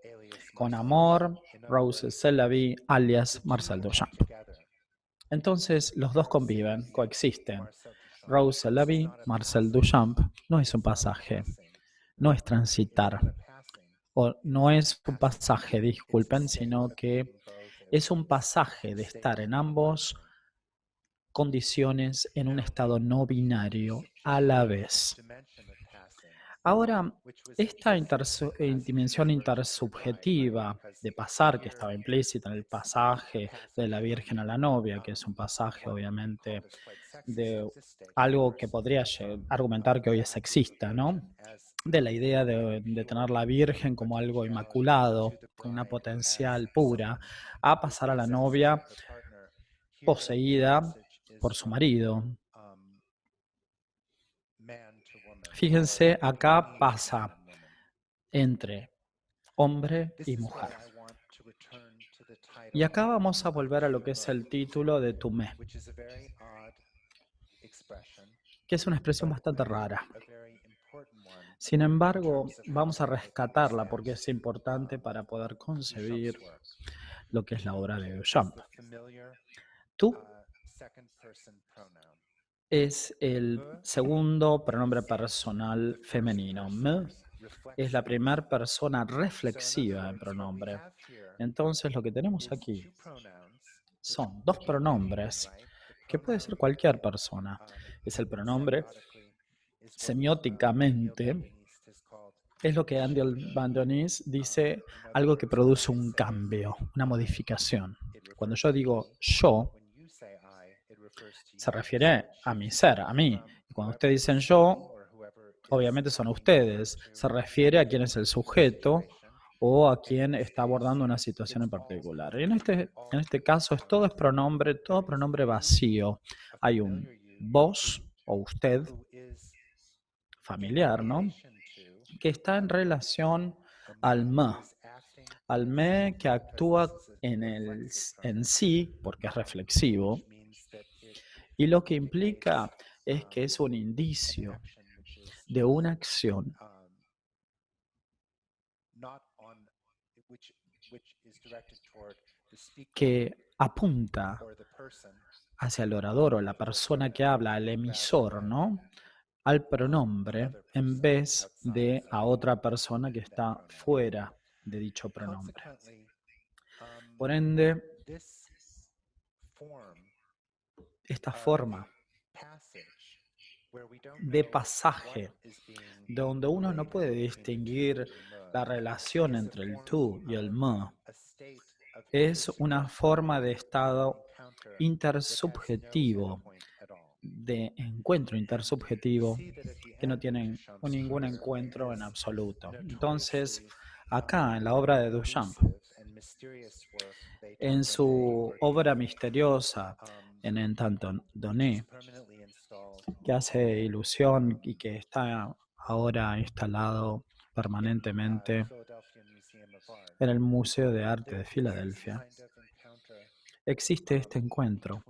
con amor, Rose Selavi, alias Marcel Duchamp. Entonces los dos conviven, coexisten. Rose Selavi, Marcel Duchamp no es un pasaje, no es transitar, o no es un pasaje, disculpen, sino que es un pasaje de estar en ambos condiciones en un estado no binario a la vez. Ahora, esta dimensión intersubjetiva de pasar, que estaba implícita en el pasaje de la Virgen a la novia, que es un pasaje obviamente de algo que podría argumentar que hoy es sexista, ¿no? De la idea de tener la Virgen como algo inmaculado, con una potencial pura, a pasar a la novia poseída por su marido. Fíjense, acá pasa entre hombre y mujer. Y acá vamos a volver a lo que es el título de Tumé, que es una expresión bastante rara. Sin embargo, vamos a rescatarla porque es importante para poder concebir lo que es la obra de Duchamp. Tú es el segundo pronombre personal femenino. Me es la primera persona reflexiva en pronombre. Entonces lo que tenemos aquí son dos pronombres que puede ser cualquier persona. Es el pronombre semióticamente, es lo que Andy Bandonis dice, algo que produce un cambio, una modificación. Cuando yo digo yo, se refiere a mi ser, a mí. Y cuando ustedes dicen yo, obviamente son ustedes. Se refiere a quién es el sujeto o a quien está abordando una situación en particular. Y en este caso todo es pronombre, todo pronombre vacío. Hay un vos o usted familiar, ¿no? Que está en relación al me que actúa en sí, porque es reflexivo, y lo que implica es que es un indicio de una acción que apunta hacia el orador o la persona que habla, al emisor, ¿no? Al pronombre en vez de a otra persona que está fuera de dicho pronombre. Por ende, esta forma de pasaje, donde uno no puede distinguir la relación entre el tú y el me. Es una forma de estado intersubjetivo, de encuentro intersubjetivo, que no tienen ningún encuentro en absoluto. Entonces, acá en la obra de Duchamp, en su obra misteriosa, en Entanton Donné, que hace ilusión y que está ahora instalado permanentemente en el Museo de Arte de Filadelfia, existe este encuentro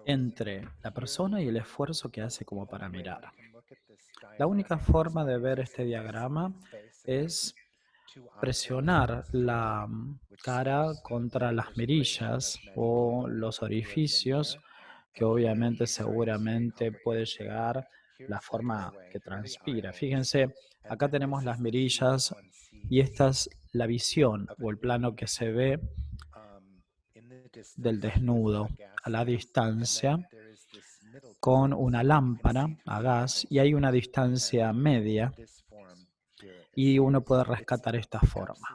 entre la persona y el esfuerzo que hace como para mirar. La única forma de ver este diagrama es presionar la cara contra las mirillas o los orificios, que obviamente seguramente puede llegar la forma que transpira. Fíjense, acá tenemos las mirillas y esta es la visión o el plano que se ve del desnudo a la distancia con una lámpara a gas y hay una distancia media y uno puede rescatar esta forma,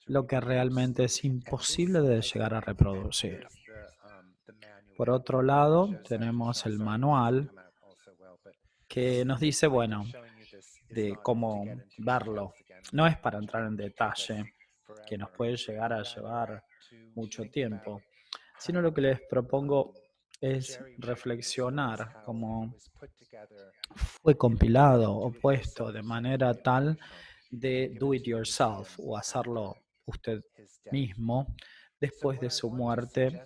lo que realmente es imposible de llegar a reproducir. Por otro lado, tenemos el manual que nos dice, bueno, de cómo verlo. No es para entrar en detalle, que nos puede llegar a llevar mucho tiempo, sino lo que les propongo es reflexionar cómo fue compilado o puesto de manera tal de do it yourself o hacerlo usted mismo después de su muerte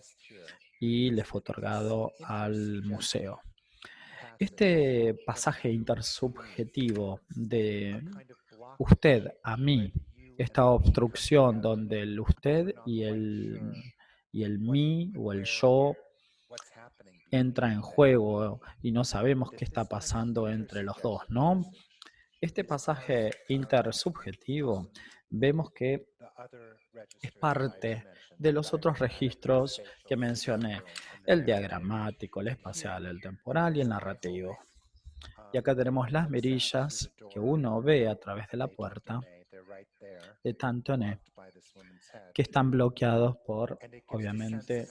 y le fue otorgado al museo. Este pasaje intersubjetivo de usted a mí, esta obstrucción donde el usted y el mí o el yo entra en juego y no sabemos qué está pasando entre los dos, ¿no? Este pasaje intersubjetivo vemos que es parte de los otros registros que mencioné, el diagramático, el espacial, el temporal y el narrativo. Y acá tenemos las mirillas que uno ve a través de la puerta de Tantoné, que están bloqueados por, obviamente,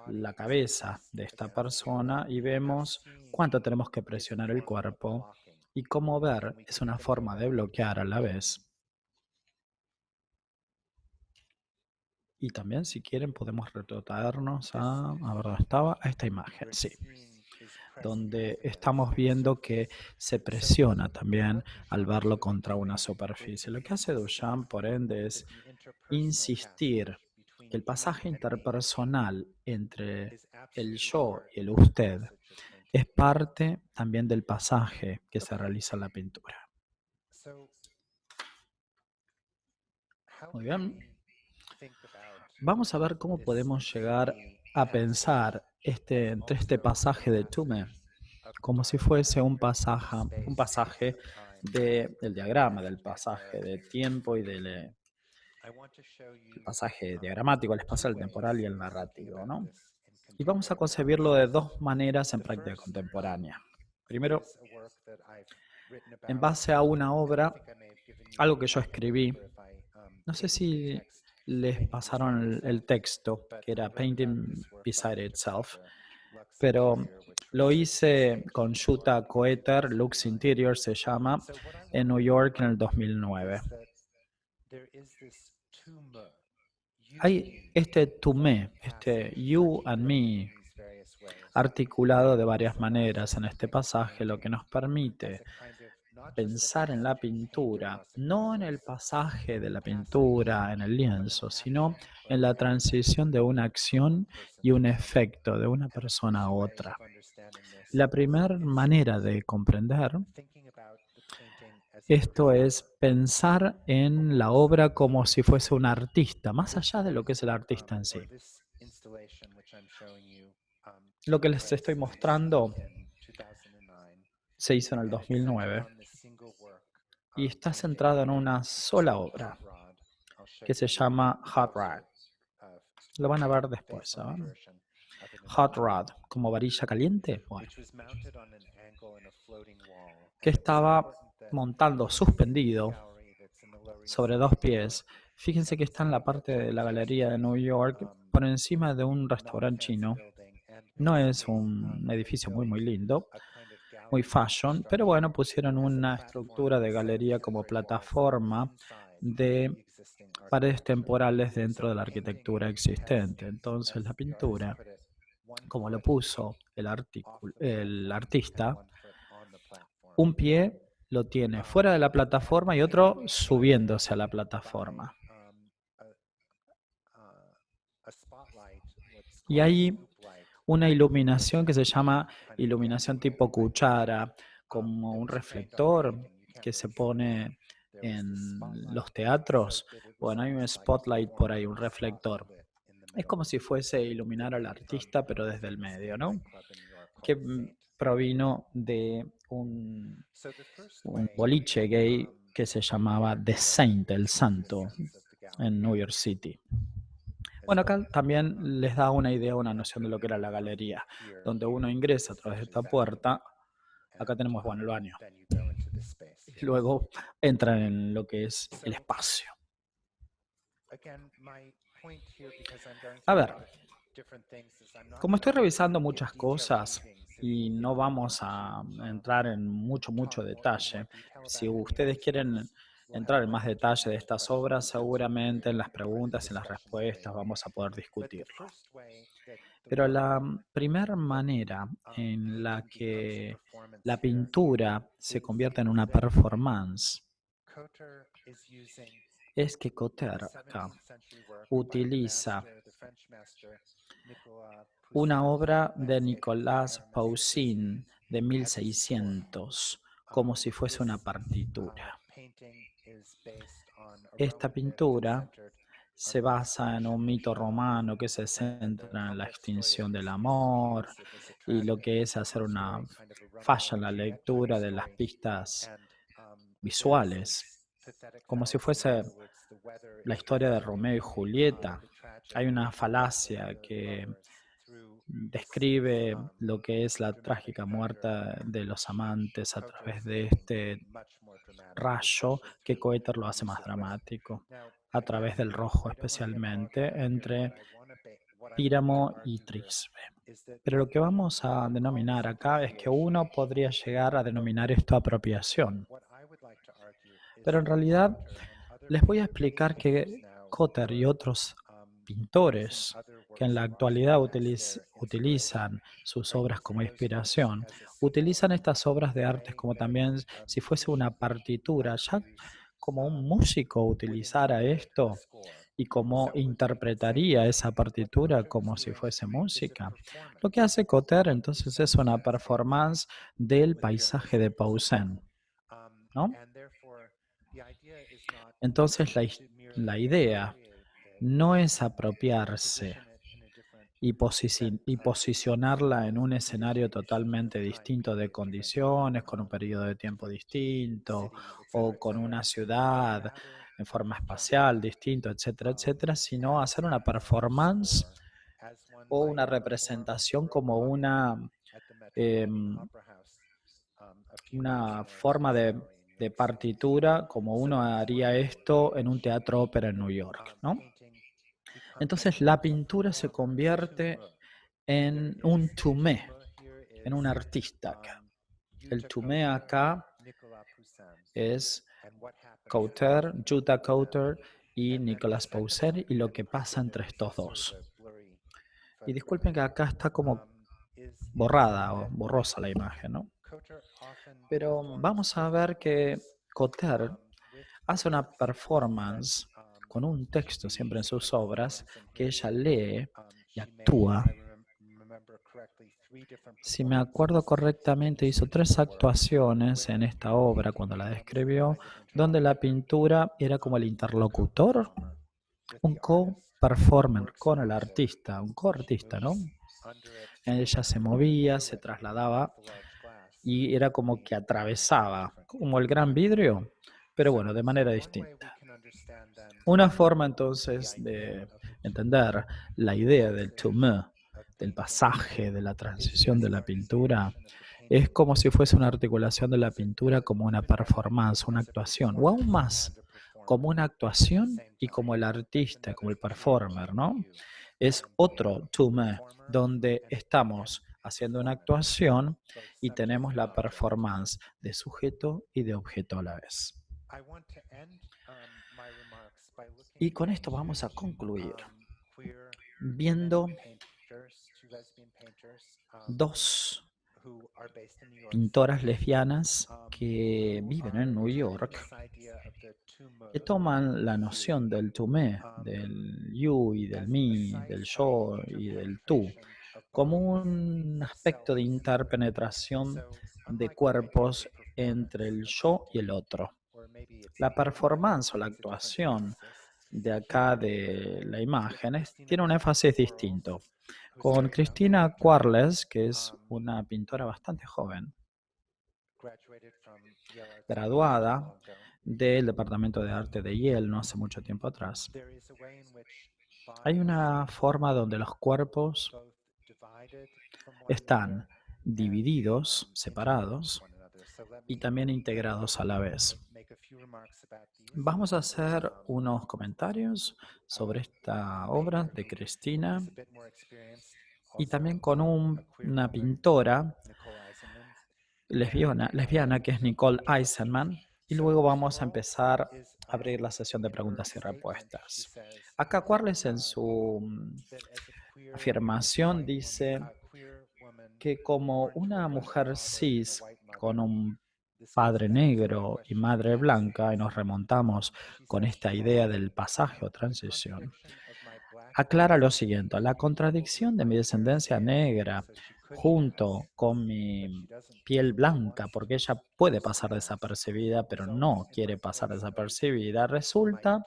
la cabeza de esta persona y vemos cuánto tenemos que presionar el cuerpo y cómo ver es una forma de bloquear a la vez. Y también, si quieren, podemos retrotraernos a ver dónde estaba, a esta imagen, sí, donde estamos viendo que se presiona también al verlo contra una superficie. Lo que hace Duchamp, por ende, es insistir que el pasaje interpersonal entre el yo y el usted es parte también del pasaje que se realiza en la pintura. Muy bien. Vamos a ver cómo podemos llegar a pensar entre este pasaje de Toomey como si fuese un pasaje del diagrama, del pasaje de tiempo y del pasaje diagramático, el espacial, el temporal y el narrativo, ¿no? Y vamos a concebirlo de dos maneras en práctica contemporánea. Primero, en base a una obra, algo que yo escribí, no sé si les pasaron el texto, que era Painting Beside Itself, pero lo hice con Jutta Koetter, Lux Interior se llama, en New York en el 2009. Hay este tú me, este you and me, articulado de varias maneras en este pasaje, lo que nos permite pensar en la pintura, no en el pasaje de la pintura, en el lienzo, sino en la transición de una acción y un efecto de una persona a otra. La primera manera de comprender esto es pensar en la obra como si fuese un artista, más allá de lo que es el artista en sí. Lo que les estoy mostrando se hizo en el 2009 y está centrado en una sola obra que se llama Hot Rod. Lo van a ver después, ¿saben? Hot rod, como varilla caliente, bueno, which was mounted on an angle in a floating wall. que And it's estaba important that montando, the suspendido gallery that's in the Lower East sobre Side dos of New pies. York, Fíjense que está en la parte de la galería de New York, por encima de un not a restaurante fancy chino. building, and No es basically, un they edificio built muy lindo, a kind of muy gallery fashion, pero bueno, pusieron as a una platform estructura de that sits galería in como brick walls plataforma inside de the existing paredes architecture. temporales dentro So de la the painting arquitectura has, existente. Entonces as la the artist pintura, put it, one como lo foot puso off the el platform and artista, one foot on the platform. un pie lo tiene fuera de la plataforma y otro subiéndose a la plataforma. A spotlight, what's Y called a hay scoop light, una iluminación que se llama kind of iluminación gas tipo light, cuchara, como that un was trained on reflector painting. You can't que se really see it. pone There was this en spotlight, los teatros. so that it was Bueno, hay un almost like spotlight por performing ahí, un with a reflector. spotlit in the Es middle. como si fuese iluminar al From artista, pero a desde el famous medio, gay ¿no? nightclub in New York Que called Saint. provino de un So the first un way, boliche gay que se llamaba The Saint, el Santo, sense of the gallery en New York City. is Bueno, that, acá también les da una idea, una noción de lo que era la galería, here, donde uno ingresa a través de esta puerta. Acá and, tenemos, bueno, el baño. then you go into this space. Y luego entran en lo que es el So, espacio. again, my point here, because I'm going A through a ver, lot of different things, is I'm not como estoy gonna revisando give muchas detailed cosas readings. If y you no really vamos want a to, entrar en mucho talk more in detalle, more detail si about any of ustedes these quieren works, we'll entrar have en más time to detalle de answer estas question obras, and answer seguramente en las part of the preguntas y en las discussions later. respuestas vamos a poder But the discutirlo. first way that the Pero work la primera manera en la painting becomes a que performance la here pintura se is convierte en una that performance Cotter is using es que a Cotter acá 17th century work by the utiliza master, the French master, Nicolas una Poussin, obra by de his Nicolas Hermès Poussin de as a score. 1600 como si fuese una This partitura. painting is based on a Esta Roman myth pintura centered se on the basa en extinction un of mito love, romano que se and the centra en la complex story of extinción del this is amor because it was a y lo tragic que es hacer una story, kind of a runaway falla en la bedtime lectura de las story, pistas and there's visuales, this pathetic como si fallacy. In fuese other words, the weather la is historia de describing Romeo y Julieta. the tragic Hay una path falacia of the que lovers through this describe lo que es la dramatic trágica muerte thunder. de los amantes a Cotter través is de making este much more dramatic, rayo especially que through Coeter lo the hace use más of red. dramático, Now, a través again, del rojo I don't want to get bogged especialmente down here. entre What I want to Píramo argue y here Trisbe. is that Pero lo que vamos a we call this denominar acá es que uno appropriation. podría llegar a denominar esto apropiación. What I would like to argue is Pero en that realidad Cotter and other les voy a explicar painters que now Cotter y who are, otros using pintores other que en works la of art actualidad as their inspiration utilizan sus are obras using como those works inspiración, as a score. utilizan estas obras de artes The como way también a si fuese musician una partitura, might ya use como un músico would utilizara interpret a esto score. y cómo So what interpretaría esa what partitura Cotter is como si doing fuese is a música. Lo performance que hace Cotter of entonces es Poussin's una landscape performance del with paisaje de realism. Poussin, ¿no? And therefore, the idea is not Entonces to la merely idea appropriate it, no es but to apropiarse position it in a different y, set y of posicionarla en un conditions, escenario a different totalmente time distinto de period, different condiciones, con un periodo de tiempo distinto o con una ciudad rather en forma jump espacial in distinto, etcétera, etcétera, sino as hacer una a performance score, as one o might una perform representación Baroque como opera at the Metropolitan em, Opera House a few una years ago in forma Spencer Valley, New de York City. partitura como So uno it's one haría way esto in en un which teatro ópera en New York, ¿no? painting becomes Entonces la a pintura se performer, a convierte toumeur. en There un is toumé, toumeur here en un is artista acá. El Jutta toumé Cotter, acá Nicolas Poussin, es and what happens Cotter, Jutta between them. Cotter y And then the Nicolas second Poussin one, y lo and que I pasa feel entre that this estos is sort of dos. a blurry Y photograph, disculpen que acá está como is borrada o that borrosa la imagen, ¿no? Cotter often Pero performs vamos a ver que Cotter with hace una texts performance con un texto she siempre en sus performs obras and que here ella lee y she made, actúa. if I remember correctly, 3 different Si me acuerdo performances correctamente, in hizo this 3 particular work, actuaciones en where esta the obra painting cuando la becomes describió, kind of donde la interlocutor pintura era como el with the interlocutor, co-performer, with un the artist, co-performer works con el opposite. artista, un She co-artista, ¿no? moves under it, Ella se movía, se through it trasladaba with the large glass, y era como the que atravesaba, different como el gran vidrio, pero bueno, de manera one way distinta. we can understand then Una forma the entonces idea de of the entender la idea del toumé, del pasaje, de la transición de la pintura, es como si fuese una articulación de la pintura como una performance, una actuación, o aún más, como una actuación y como el artista, como el performer, ¿no? Es otro tume, donde estamos haciendo una actuación y tenemos la performance de sujeto y de objeto a la vez. Y con esto vamos a concluir viendo dos pintoras lesbianas que viven en New York, que toman la noción del tume, del you y del me, del yo y del tú, como un aspecto de interpenetración de cuerpos entre el yo y el otro. La performance o la actuación de acá de la imagen tiene un énfasis distinto. Con Christina Quarles, que es una pintora bastante joven, graduada del Departamento de Arte de Yale no hace mucho tiempo atrás, hay una forma donde los cuerpos están divididos, separados y también integrados a la vez. Vamos a hacer unos comentarios sobre esta obra de Christina y también con una pintora lesbiana que es Nicole Eisenman, y luego vamos a empezar a abrir la sesión de preguntas y respuestas. Acá Quarles en su afirmación dice que como una mujer cis con un padre negro y madre blanca, y nos remontamos con esta idea del pasaje o transición, aclara lo siguiente: la contradicción de mi descendencia negra junto con mi piel blanca, porque ella puede pasar desapercibida, pero no quiere pasar desapercibida, resulta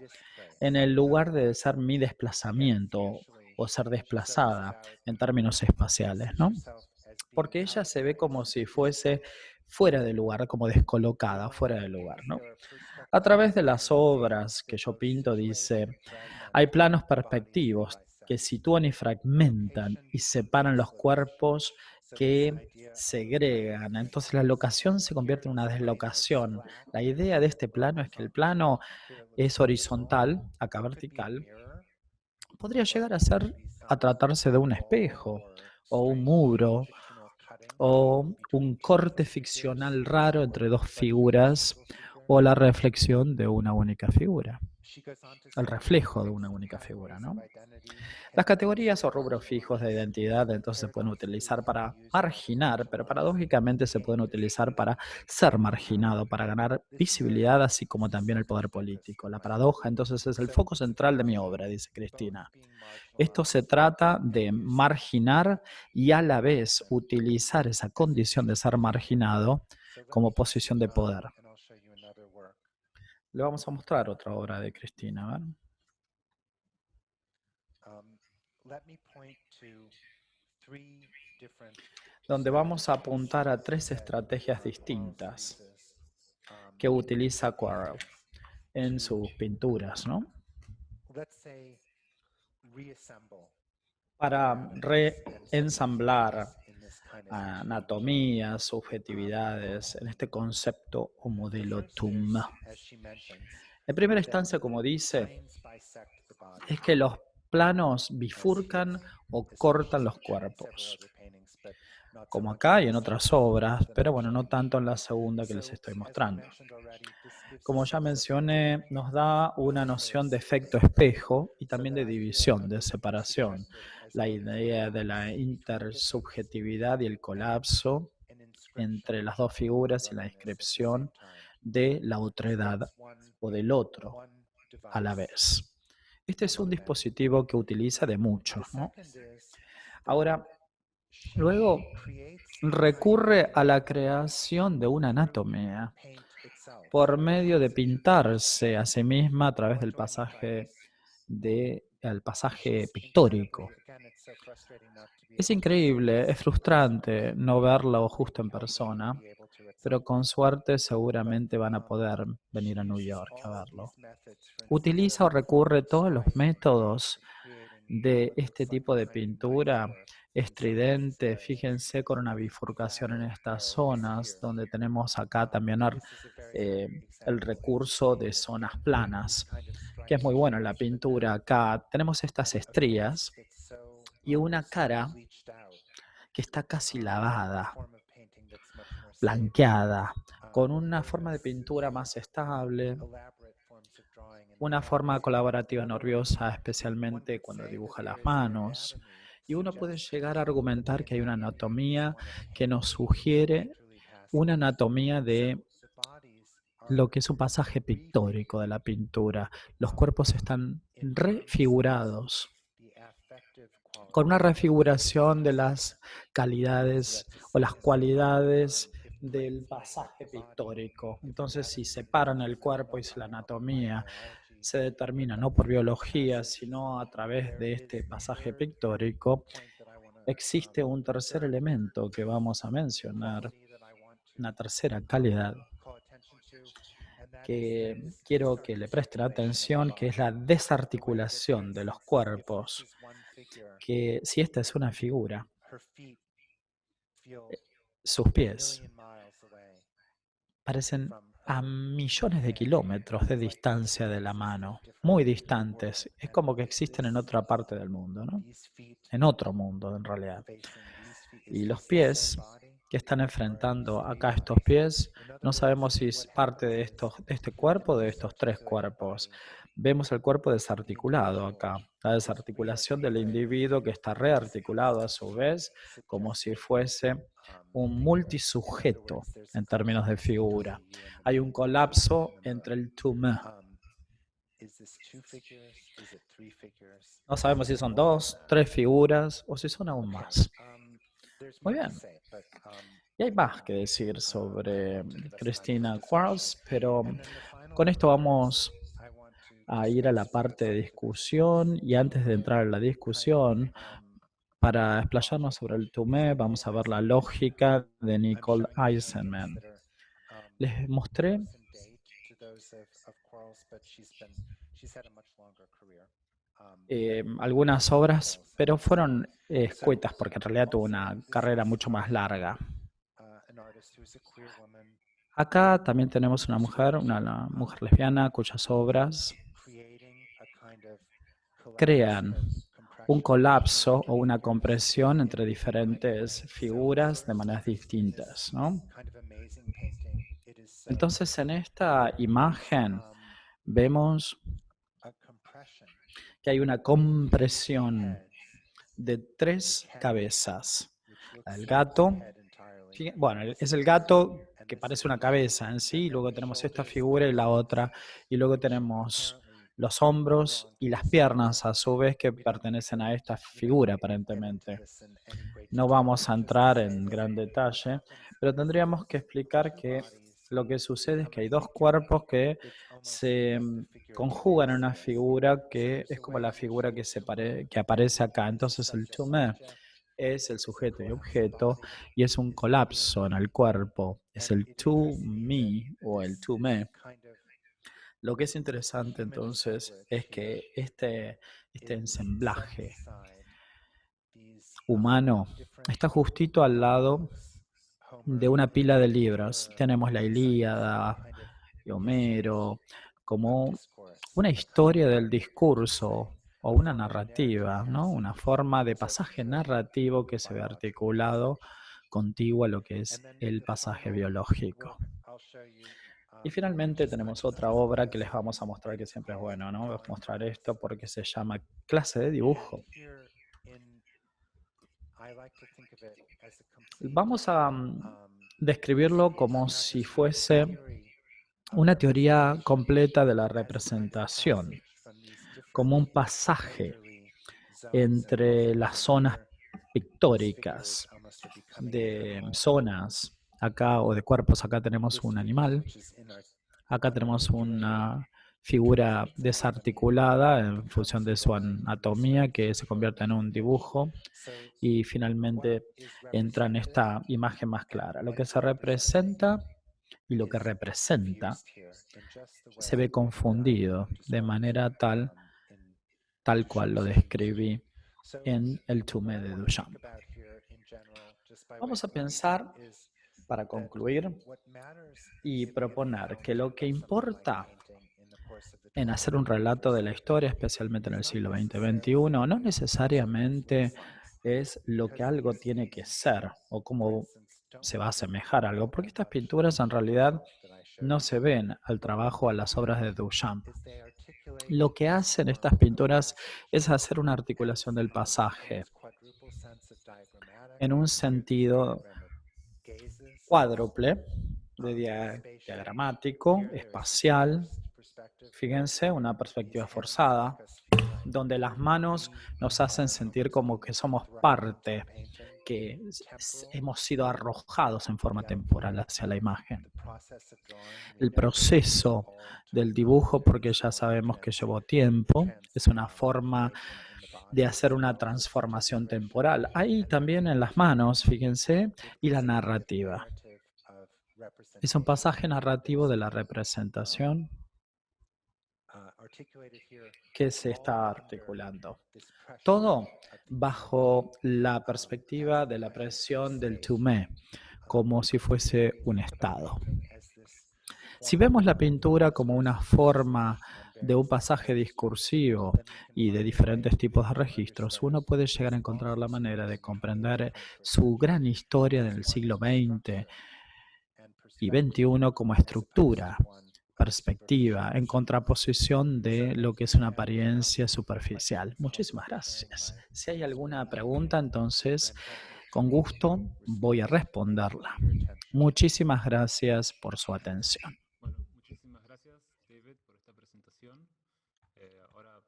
en el lugar de ser mi desplazamiento o ser desplazada en términos espaciales, ¿no? Porque ella se ve como si fuese fuera de lugar, como descolocada, fuera de lugar, ¿no? A través de las obras que yo pinto, dice, hay planos perspectivos que sitúan y fragmentan y separan los cuerpos que segregan. Entonces la locación se convierte en una deslocación. La idea de este plano es que el plano es horizontal, acá vertical. Podría llegar a tratarse de un espejo o un muro o un corte ficcional raro entre dos figuras o la reflexión de una única figura. El reflejo de una única figura, ¿no? Las categorías o rubros fijos de identidad entonces se pueden utilizar para marginar, pero paradójicamente se pueden utilizar para ser marginado, para ganar visibilidad, así como también el poder político. La paradoja entonces es el foco central de mi obra, dice Christina. Esto se trata de marginar y a la vez utilizar esa condición de ser marginado como posición de poder. Le vamos a mostrar otra obra de Christina, ¿verdad? Donde vamos a apuntar a tres estrategias distintas que utiliza Quarles en sus pinturas, ¿no? Para reensamblar anatomías, subjetividades en este concepto o modelo TUM. En primera instancia, como dice, es que los planos bifurcan o cortan los cuerpos, como acá y en otras obras, pero bueno, no tanto en la segunda que les estoy mostrando. Como ya mencioné, nos da una noción de efecto espejo y también de división, de separación, la idea de la intersubjetividad y el colapso entre las dos figuras y la inscripción de la otredad o del otro a la vez. Este es un dispositivo que utiliza de muchos, ¿no? Ahora, luego recurre a la creación de una anatomía por medio de pintarse a sí misma a través del pasaje pictórico. Es increíble, es frustrante no verlo justo en persona, pero con suerte seguramente van a poder venir a New York a verlo. Utiliza o recurre todos los métodos de este tipo de pintura estridente, fíjense, con una bifurcación en estas zonas, donde tenemos acá también el recurso de zonas planas, que es muy bueno en la pintura. Acá tenemos estas estrías y una cara que está casi lavada, blanqueada, con una forma de pintura más estable, una forma colaborativa nerviosa, especialmente cuando dibuja las manos. Y uno puede llegar a argumentar que hay una anatomía que nos sugiere una anatomía de lo que es un pasaje pictórico de la pintura. Los cuerpos están refigurados, con una refiguración de las calidades o las cualidades del pasaje pictórico. Entonces, si separan el cuerpo y la anatomía se determina no por biología, sino a través de este pasaje pictórico, existe un tercer elemento que vamos a mencionar, una tercera calidad que quiero que le presten atención, que es la desarticulación de los cuerpos, que si esta es una figura, sus pies parecen a millones de kilómetros de distancia de la mano, muy distantes. Es como que existen en otra parte del mundo, ¿no? En otro mundo, en realidad. Y los pies que están enfrentando acá, estos pies, no sabemos si es parte de este cuerpo o de estos tres cuerpos. Vemos el cuerpo desarticulado acá, la desarticulación del individuo que está rearticulado a su vez, como si fuese un multisujeto en términos de figura. Hay un colapso entre el tumé. No sabemos si son 2, 3 figuras o si son aún más. Muy bien. Y hay más que decir sobre Christina Quarles, pero con esto vamos a ir a la parte de discusión, y antes de entrar a la discusión, para explayarnos sobre el tumé, vamos a ver la lógica de Nicole Eisenman. Les mostré algunas obras, pero fueron escuetas porque en realidad tuvo una carrera mucho más larga. Acá también tenemos una mujer lesbiana cuyas obras crean un colapso o una compresión entre diferentes figuras de maneras distintas, ¿no? Entonces, en esta imagen vemos que hay una compresión de 3 cabezas. El gato, bueno, es el gato que parece una cabeza en sí, y luego tenemos esta figura y la otra, y luego tenemos los hombros y las piernas a su vez que pertenecen a esta figura aparentemente. No vamos a entrar en gran detalle, pero tendríamos que explicar que lo que sucede es que hay 2 cuerpos que se conjugan en una figura que es como la figura que aparece acá. Entonces el tumé es el sujeto y objeto y es un colapso en el cuerpo. Es el to me o el to me. Lo que es interesante entonces es que este ensamblaje humano está justito al lado de una pila de libros. Tenemos la Ilíada y Homero, como una historia del discurso o una narrativa, ¿no? Una forma de pasaje narrativo que se ve articulado contiguo a lo que es el pasaje biológico. Y finalmente tenemos otra obra que les vamos a mostrar, que siempre es bueno, ¿no? Vamos a mostrar esto porque se llama Clase de Dibujo. Vamos a describirlo como si fuese una teoría completa de la representación, como un pasaje entre las zonas pictóricas de zonas acá o de cuerpos. Acá tenemos un animal, acá tenemos una figura desarticulada en función de su anatomía que se convierte en un dibujo, y finalmente entra en esta imagen más clara. Lo que se representa y lo que representa se ve confundido de manera tal cual lo describí en el Tumé de Duchamp. Vamos a pensar, para concluir, y proponer que lo que importa en hacer un relato de la historia, especialmente en el siglo XX-XXI, no necesariamente es lo que algo tiene que ser o cómo se va a asemejar a algo, porque estas pinturas en realidad no se ven al trabajo, a las obras de Duchamp. Lo que hacen estas pinturas es hacer una articulación del pasaje en un sentido cuádruple, diagramático, espacial. Fíjense, una perspectiva forzada, donde las manos nos hacen sentir como que somos parte, que hemos sido arrojados en forma temporal hacia la imagen. El proceso del dibujo, porque ya sabemos que llevó tiempo, es una forma de hacer una transformación temporal. Ahí también en las manos, fíjense, y la narrativa. Es un pasaje narrativo de la representación que se está articulando. Todo bajo la perspectiva de la presión del Tumé, como si fuese un estado. Si vemos la pintura como una forma de un pasaje discursivo y de diferentes tipos de registros, uno puede llegar a encontrar la manera de comprender su gran historia del siglo XX y XXI como estructura, perspectiva, en contraposición de lo que es una apariencia superficial. Muchísimas gracias. Si hay alguna pregunta, entonces, con gusto voy a responderla. Muchísimas gracias por su atención. Bueno, muchísimas gracias, David, por esta presentación. Ahora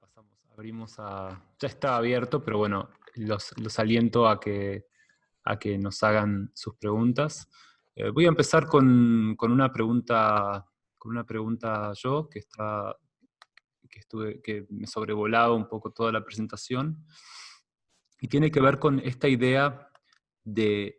abrimos a... Ya está abierto, pero bueno, los aliento a que nos hagan sus preguntas. Voy a empezar con una pregunta yo, que me sobrevolaba un poco toda la presentación, y tiene que ver con esta idea del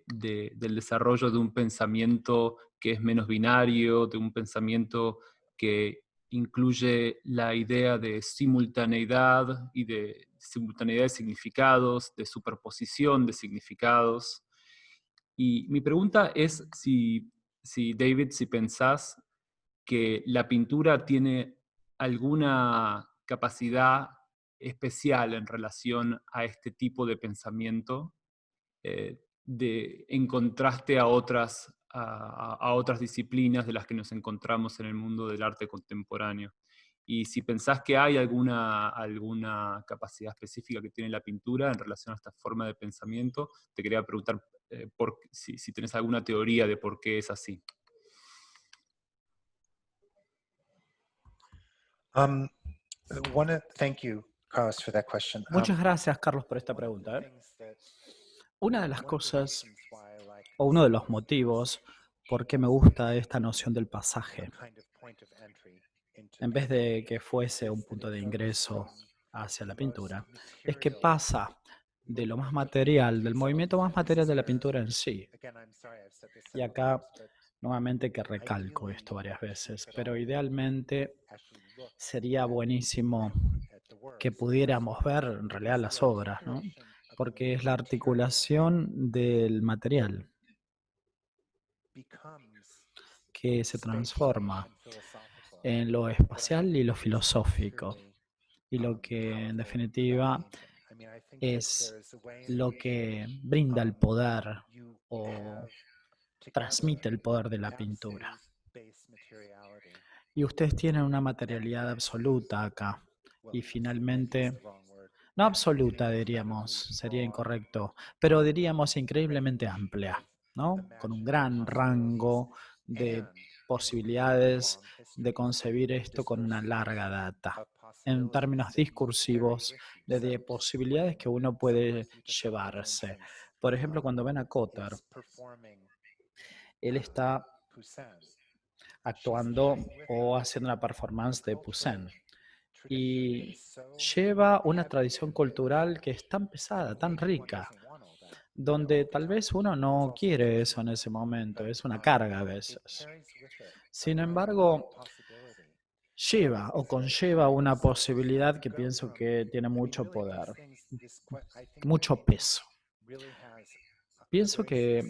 desarrollo de un pensamiento que es menos binario, de un pensamiento que incluye la idea de simultaneidad y de simultaneidad de significados, de superposición de significados. Y mi pregunta es David, si pensás que la pintura tiene alguna capacidad especial en relación a este tipo de pensamiento, en contraste a otras disciplinas de las que nos encontramos en el mundo del arte contemporáneo. Y si pensás que hay alguna capacidad específica que tiene la pintura en relación a esta forma de pensamiento, te quería preguntar si tenés alguna teoría de por qué es así. Thank you, Carlos, for that question. Muchas gracias, Carlos, por esta pregunta. Una de las cosas, o uno de los motivos por qué me gusta esta noción del pasaje, en vez de que fuese un punto de ingreso hacia la pintura, es que pasa de lo más material, del movimiento más material de la pintura en sí. Y acá, nuevamente que recalco esto varias veces, pero idealmente sería buenísimo que pudiéramos ver en realidad las obras, ¿no? Porque es la articulación del material que se transforma en lo espacial y lo filosófico, y lo que en definitiva es lo que brinda el poder o transmite el poder de la pintura. Y ustedes tienen una materialidad absoluta acá, y finalmente, no absoluta diríamos, sería incorrecto, pero diríamos increíblemente amplia, ¿no? Con un gran rango de posibilidades de concebir esto con una larga data, en términos discursivos, de posibilidades que uno puede llevarse. Por ejemplo, cuando ven a Cotter, él está actuando o haciendo una performance de Poussin, y lleva una tradición cultural que es tan pesada, tan rica, donde tal vez uno no quiere eso en ese momento, es una carga a veces. Sin embargo, lleva o conlleva una posibilidad que pienso que tiene mucho poder. mucho peso. Pienso que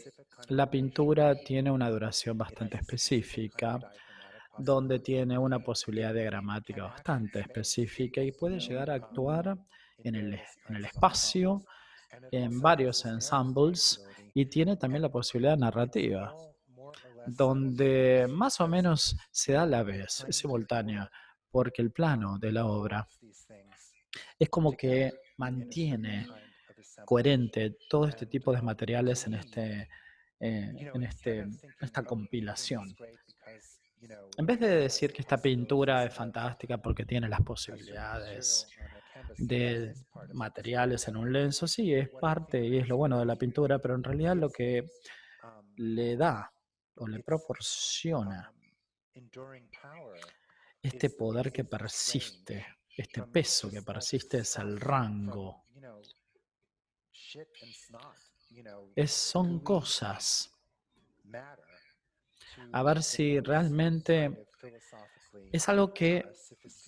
la pintura tiene una duración bastante específica, donde tiene una posibilidad de gramática bastante específica y puede llegar a actuar en el espacio, en varios ensembles, y tiene también la posibilidad narrativa, donde más o menos se da a la vez, es simultánea, porque el plano de la obra es como que mantiene coherente todo este tipo de materiales en esta compilación. En vez de decir que esta pintura es fantástica porque tiene las posibilidades de materiales en un lienzo, sí, es parte y es lo bueno de la pintura, pero en realidad lo que le da o le proporciona este poder que persiste, este peso que persiste es el rango. Son cosas. A ver si realmente es algo que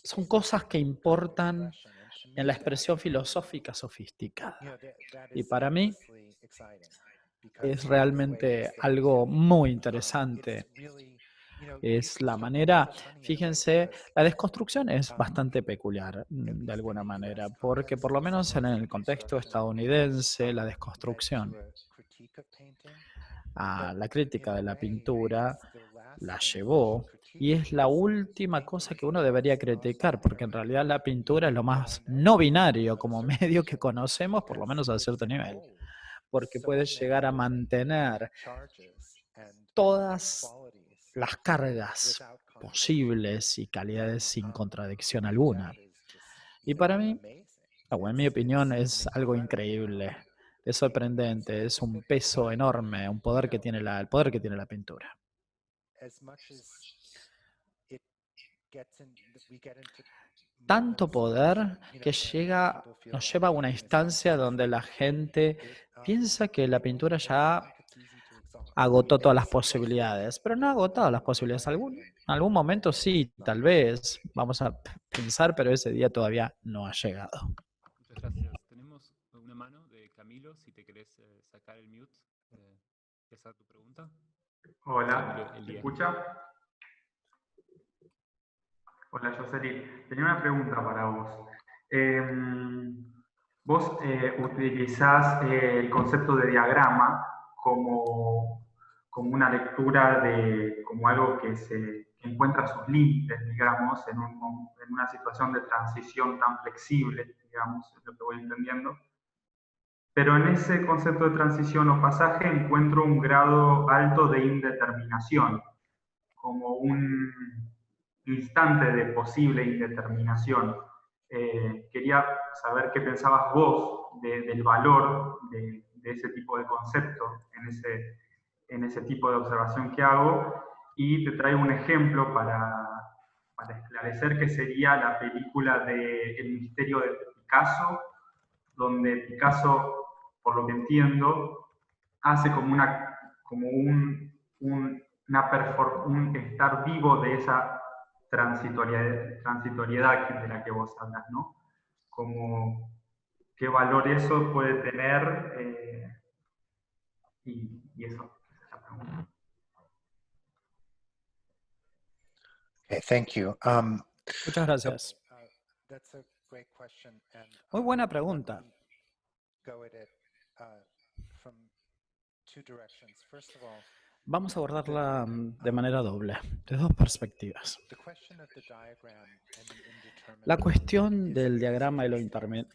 son cosas que importan en la expresión filosófica sofisticada. Y para mí es realmente algo muy interesante. Es la manera, fíjense, la desconstrucción es bastante peculiar de alguna manera, porque por lo menos en el contexto estadounidense, la desconstrucción a la crítica de la pintura la llevó y es la última cosa que uno debería criticar, porque en realidad la pintura es lo más no binario como medio que conocemos, por lo menos a cierto nivel, porque puede llegar a mantener todas las cargas posibles y calidades sin contradicción alguna. Y para mí, en mi opinión, es algo increíble, es sorprendente, es un peso enorme, un poder que tiene el poder que tiene la pintura. Tanto poder que nos lleva a una instancia donde la gente piensa que la pintura ya agotó todas las posibilidades, pero no ha agotado las posibilidades. En algún momento sí, tal vez, vamos a pensar, pero ese día todavía no ha llegado. Muchas gracias. Tenemos una mano de Camilo, si te querés sacar el mute, empezar tu pregunta. Hola, ¿me escucha? Hola, Jocelyn. Tenía una pregunta para vos. Vos utilizás el concepto de diagrama como una lectura como algo que encuentra sus límites, digamos, en una situación de transición tan flexible, digamos, es lo que voy entendiendo. Pero en ese concepto de transición o pasaje encuentro un grado alto de indeterminación, como un instante de posible indeterminación. Quería saber qué pensabas vos del valor de ese tipo de concepto en ese tipo de observación que hago, y te traigo un ejemplo para esclarecer, que sería la película de El misterio de Picasso, donde Picasso, por lo que entiendo, hace como un estar vivo de esa transitoriedad de la que vos hablas, ¿no? Como qué valor eso puede tener, y eso, esa es la pregunta. Okay, thank you. Muchas gracias. That's a great question, and, Muy buena pregunta. go at it from two directions. First of all, Vamos a abordarla de manera doble, de dos perspectivas. the question of the diagram and the indeterminate La cuestión is del diagrama y lo throughout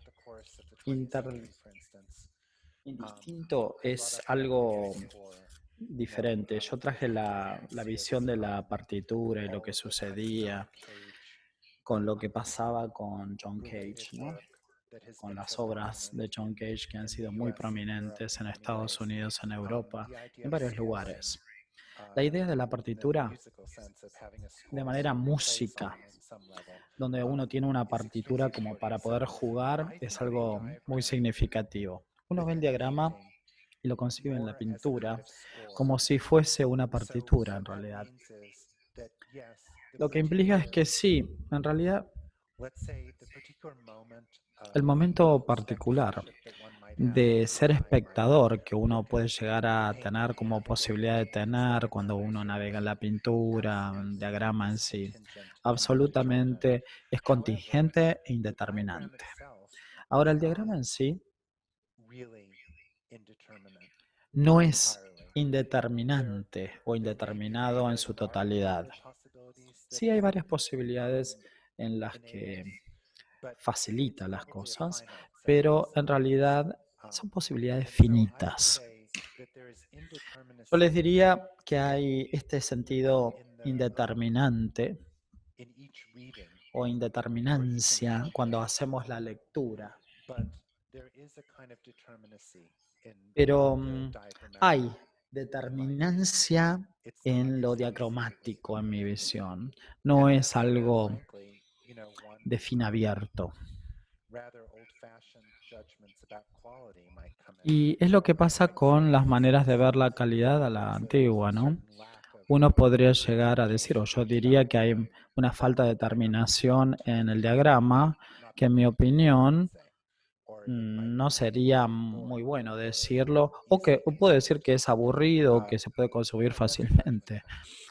the course of the 20th century, for instance. indistinto es algo diferente. Yo traje la visión de la partitura y lo que sucedía con lo que pasaba con John Cage, ¿no? Con las obras de John Cage que han sido muy prominentes en Estados Unidos, en Europa, en varios lugares. La idea de la partitura de manera música, donde uno tiene una partitura como para poder jugar, es algo muy significativo. Uno ve el diagrama y lo concibe en la pintura como si fuese una partitura en realidad. Lo que implica es que sí, en realidad el momento particular de ser espectador que uno puede llegar a tener como posibilidad de tener cuando uno navega en la pintura, el diagrama en sí, absolutamente es contingente e indeterminante. Ahora, el diagrama en sí no es indeterminante o indeterminado en su totalidad. Sí hay varias posibilidades en las que facilita las cosas, pero en realidad son posibilidades finitas. Yo les diría que hay este sentido indeterminante o indeterminancia cuando hacemos la lectura, pero hay determinancia en lo diacromático en mi visión. No es algo de fin abierto. Y es lo que pasa con las maneras de ver la calidad a la antigua, ¿no? Uno podría llegar a decir, o yo diría que hay una falta de determinación en el diagrama, que en mi opinión no sería muy bueno decirlo, o que puedo decir que es aburrido, que se puede consumir fácilmente,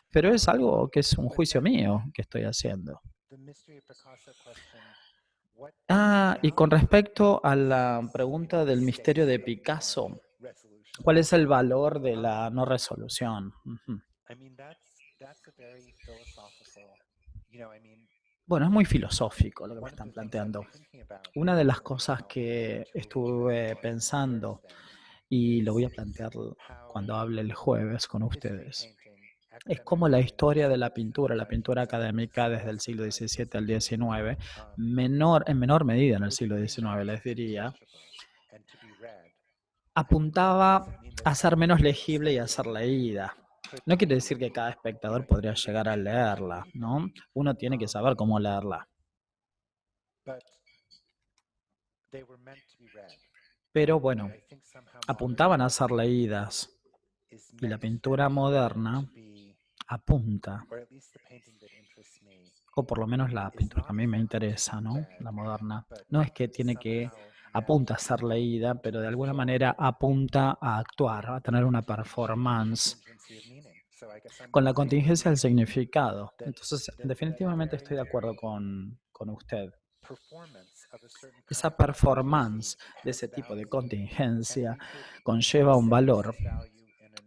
pero es algo que es un juicio mío que estoy haciendo. Y con respecto a la pregunta del misterio de Picasso, ¿cuál es el valor de la no resolución? Bueno, es muy filosófico lo que me están planteando. Una de las cosas que estuve pensando, y lo voy a plantear cuando hable el jueves con ustedes, es cómo la historia de la pintura académica desde el siglo XVII al XIX, en menor medida en el siglo XIX, les diría, apuntaba a ser menos legible y a ser leída. No quiere decir que cada espectador podría llegar a leerla, ¿no? Uno tiene que saber cómo leerla. Pero bueno, apuntaban a ser leídas. Y la pintura moderna apunta, o por lo menos la pintura que a mí me interesa, ¿no? La moderna. No es que apunta a ser leída, pero de alguna manera apunta a actuar, a tener una performance con la contingencia del significado. Entonces, definitivamente estoy de acuerdo con usted. Esa performance de ese tipo de contingencia conlleva un valor.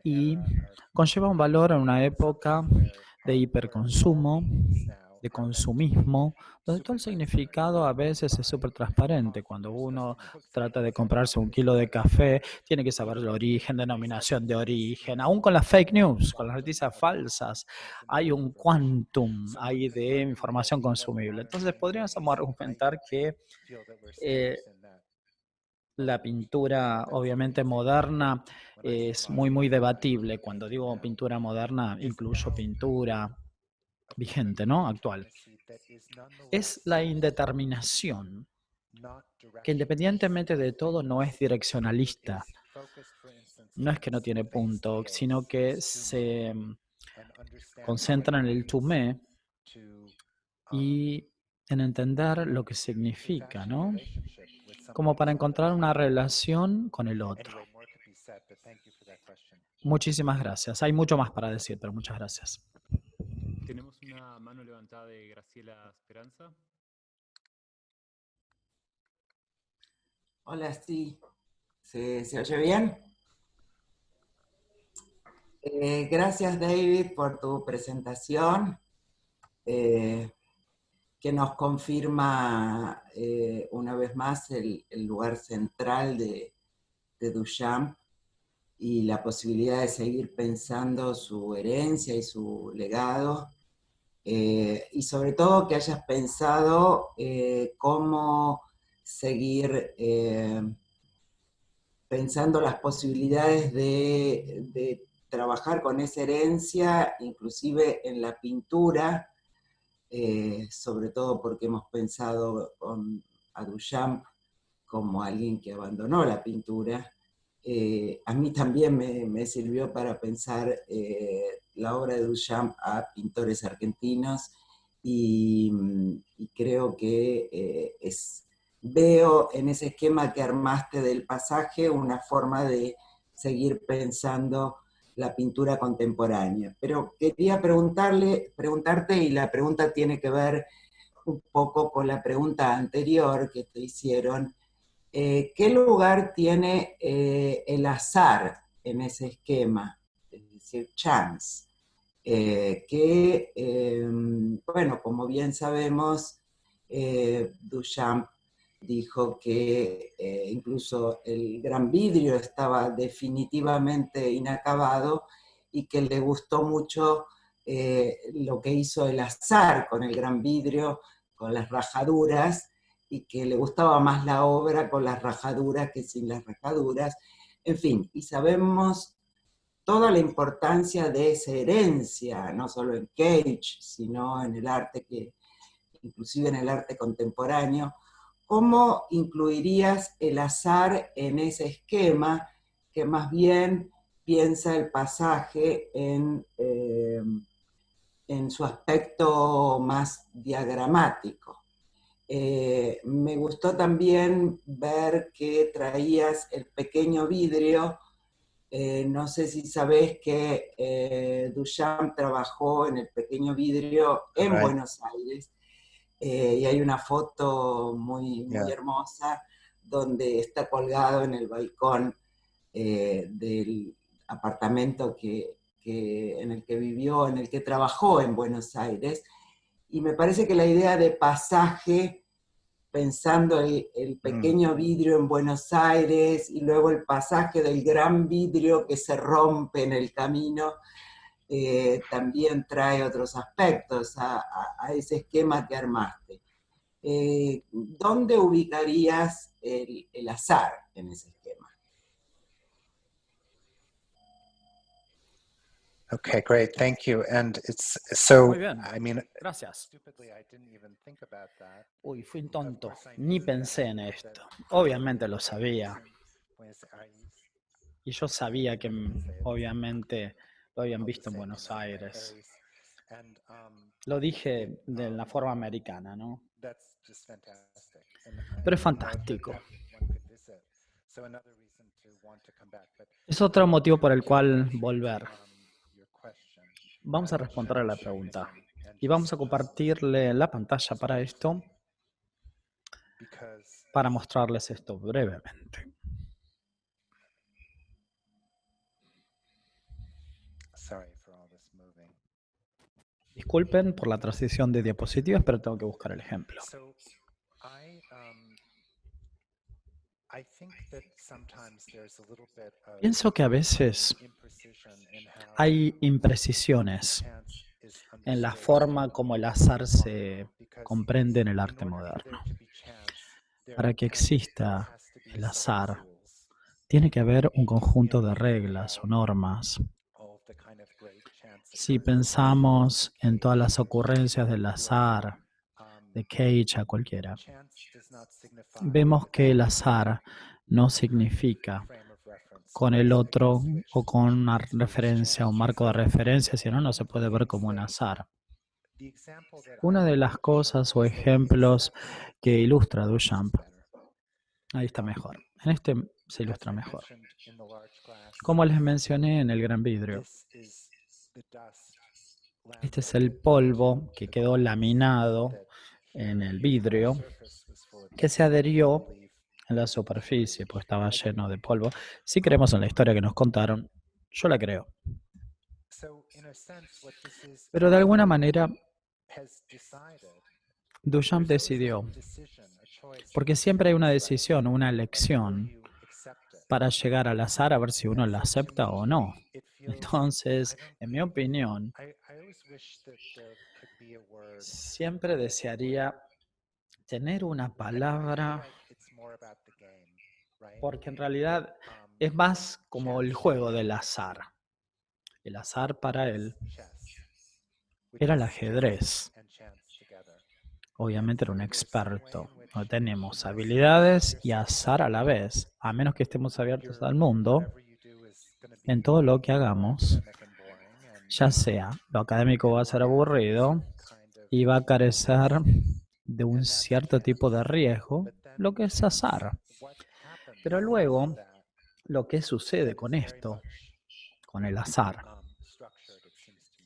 Y conlleva un valor en una época de hiperconsumo, de consumismo, donde todo el significado a veces es súper transparente. Cuando uno trata de comprarse un kilo de café, tiene que saber el origen, denominación de origen, aún con las fake news, con las noticias falsas, hay un quantum ahí de información consumible. Entonces podríamos argumentar que la pintura, obviamente moderna, es muy debatible. Cuando digo pintura moderna, incluyo pintura vigente, ¿no? Actual. Es la indeterminación, que independientemente de todo no es direccionalista. No es que no tiene punto, sino que se concentra en el tumé y en entender lo que significa, ¿no? Como para encontrar una relación con el otro. Muchísimas gracias. Hay mucho más para decir, pero muchas gracias. Tenemos una mano levantada de Graciela Esperanza. Hola, sí. ¿Se oye bien? Gracias, David, por tu presentación, que nos confirma una vez más el lugar central de Duchamp y la posibilidad de seguir pensando su herencia y su legado, y sobre todo que hayas pensado cómo seguir pensando las posibilidades de trabajar con esa herencia, inclusive en la pintura, sobre todo porque hemos pensado a Duchamp como alguien que abandonó la pintura. A mí también me sirvió para pensar la obra de Duchamp a pintores argentinos, y creo que es veo en ese esquema que armaste del pasaje una forma de seguir pensando la pintura contemporánea. Pero quería preguntarte, y la pregunta tiene que ver un poco con la pregunta anterior que te hicieron, ¿qué lugar tiene el azar en ese esquema? Es decir, chance. Bueno, como bien sabemos, Duchamp dijo que incluso el gran vidrio estaba definitivamente inacabado y que le gustó mucho lo que hizo el azar con el gran vidrio, con las rajaduras, y que le gustaba más la obra con las rajaduras que sin las rajaduras. En fin, y sabemos toda la importancia de esa herencia, no solo en Cage, sino en el arte, inclusive en el arte contemporáneo. ¿Cómo incluirías el azar en ese esquema que más bien piensa el pasaje en su aspecto más diagramático? Me gustó también ver que traías el pequeño vidrio. No sé si sabés que Duchamp trabajó en el pequeño vidrio en Buenos Aires, y hay una foto muy hermosa donde está colgado en el balcón del apartamento en el que vivió, en el que trabajó en Buenos Aires. Y me parece que la idea de pasaje, pensando el pequeño vidrio en Buenos Aires y luego el pasaje del gran vidrio que se rompe en el camino, también trae otros aspectos a ese esquema que armaste. ¿Dónde ubicarías el azar en ese esquema? Okay, great, thank you. And it's so, Muy bien, I mean, gracias. stupidly, I didn't even think about that. Uy, fui un tonto, ni pensé en esto. Obviamente lo sabía. Buenos Aires, Y yo sabía que obviamente lo habían visto en Buenos Aires. and Lo dije de la forma americana, ¿no? that's just fantastic. Pero es fantástico. Es otro motivo por el cual volver. Vamos a responder a la pregunta. Y vamos a compartirle la pantalla para esto, para mostrarles esto brevemente. Disculpen por la transición de diapositivas, pero tengo que buscar el ejemplo. Pienso que a veces hay imprecisiones en la forma como el azar se comprende en el arte moderno. Para que exista el azar, tiene que haber un conjunto de reglas o normas. Si pensamos en todas las ocurrencias del azar, de Cage a cualquiera, vemos que el azar no significa con el otro o con una referencia o un marco de referencia, sino no se puede ver como un azar. Una de las cosas o ejemplos que ilustra Duchamp, ahí está mejor, en este se ilustra mejor. Como les mencioné en el gran vidrio, este es el polvo que quedó laminado en el vidrio, que se adherió en la superficie, pues estaba lleno de polvo. Si creemos en la historia que nos contaron, yo la creo. Pero de alguna manera, Duchamp decidió, porque siempre hay una decisión, una elección para llegar al azar a ver si uno la acepta o no. Entonces, en mi opinión, siempre desearía tener una palabra, porque en realidad es más como el juego del azar. El azar para él era el ajedrez. Obviamente era un experto. No tenemos habilidades y azar a la vez, a menos que estemos abiertos al mundo. En todo lo que hagamos, ya sea lo académico va a ser aburrido y va a carecer de un cierto tipo de riesgo, lo que es azar. Pero luego, lo que sucede con esto, con el azar,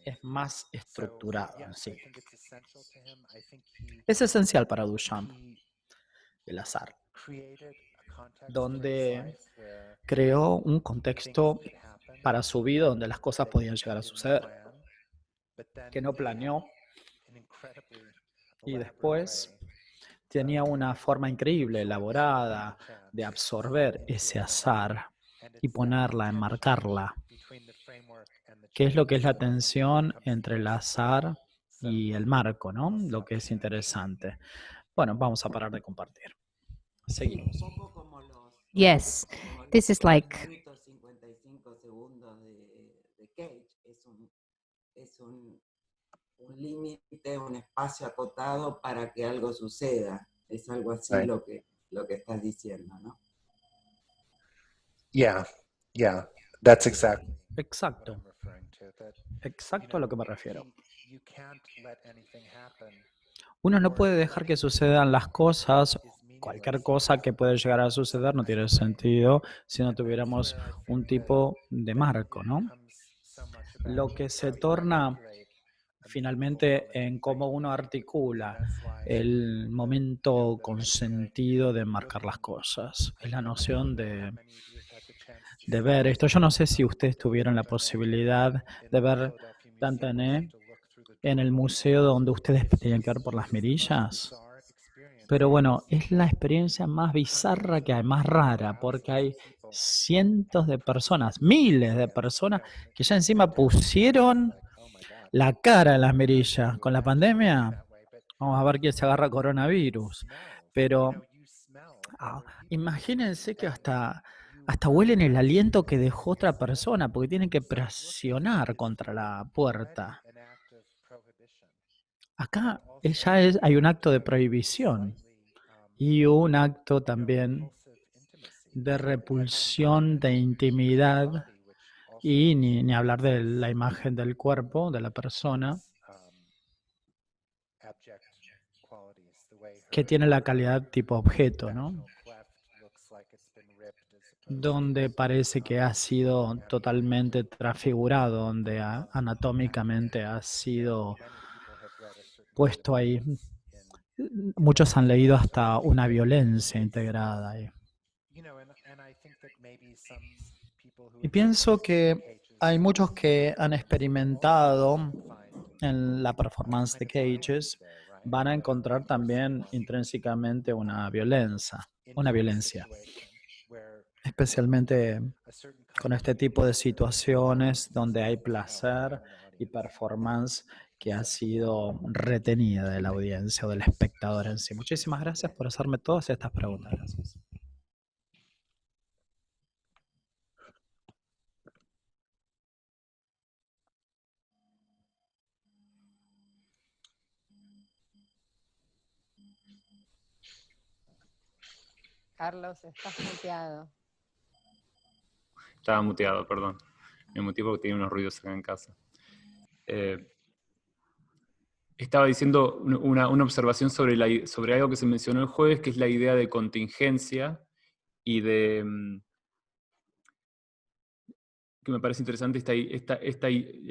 es más estructurado en sí. Es esencial para Duchamp, el azar, donde creó un contexto para su vida donde las cosas podían llegar a suceder, que no planeó y después tenía una forma increíble, elaborada, de absorber ese azar y ponerla, enmarcarla. ¿Qué es lo que es la tensión entre el azar y el marco, ¿no? Lo que es interesante. Bueno, vamos a parar de compartir. Seguimos. Un poco como los, Yes, como los this is like minutos 55 segundos de Cage. Es un límite, un espacio acotado para que algo suceda. Es algo así Right. lo que estás diciendo, ¿no? Yeah, that's exactly Exacto, what I'm referring to. That, exacto a lo que me refiero. you can't let anything happen. Uno no puede dejar que sucedan las cosas. Cualquier cosa que puede llegar a suceder no tiene sentido si no tuviéramos un tipo de marco, ¿no? Lo que se torna finalmente en cómo uno articula el momento consentido de marcar las cosas. Es la noción de ver esto. Yo no sé si ustedes tuvieron la posibilidad de ver Dantané en el museo donde ustedes tenían que ver por las mirillas. Pero bueno, es la experiencia más bizarra que hay, más rara, porque hay cientos de personas, miles de personas que ya encima pusieron la cara en las mirillas. Con la pandemia, vamos a ver quién se agarra coronavirus. Pero imagínense que hasta huelen el aliento que dejó otra persona, porque tienen que presionar contra la puerta. Acá hay un acto de prohibición y un acto también de repulsión, de intimidad, y ni hablar de la imagen del cuerpo de la persona, que tiene la calidad tipo objeto, ¿no? Donde parece que ha sido totalmente transfigurado, donde anatómicamente ha sido puesto ahí. Muchos han leído hasta una violencia integrada ahí. Y pienso que hay muchos que han experimentado en la performance de Cages, van a encontrar también intrínsecamente una violencia, especialmente con este tipo de situaciones donde hay placer y performance que ha sido retenida de la audiencia o del espectador en sí. Muchísimas gracias por hacerme todas estas preguntas. Gracias. Carlos, estás muteado. Estaba muteado, perdón. Me muteé porque tenía unos ruidos acá en casa. Estaba diciendo una observación sobre algo que se mencionó el jueves, que es la idea de contingencia y de... que me parece interesante,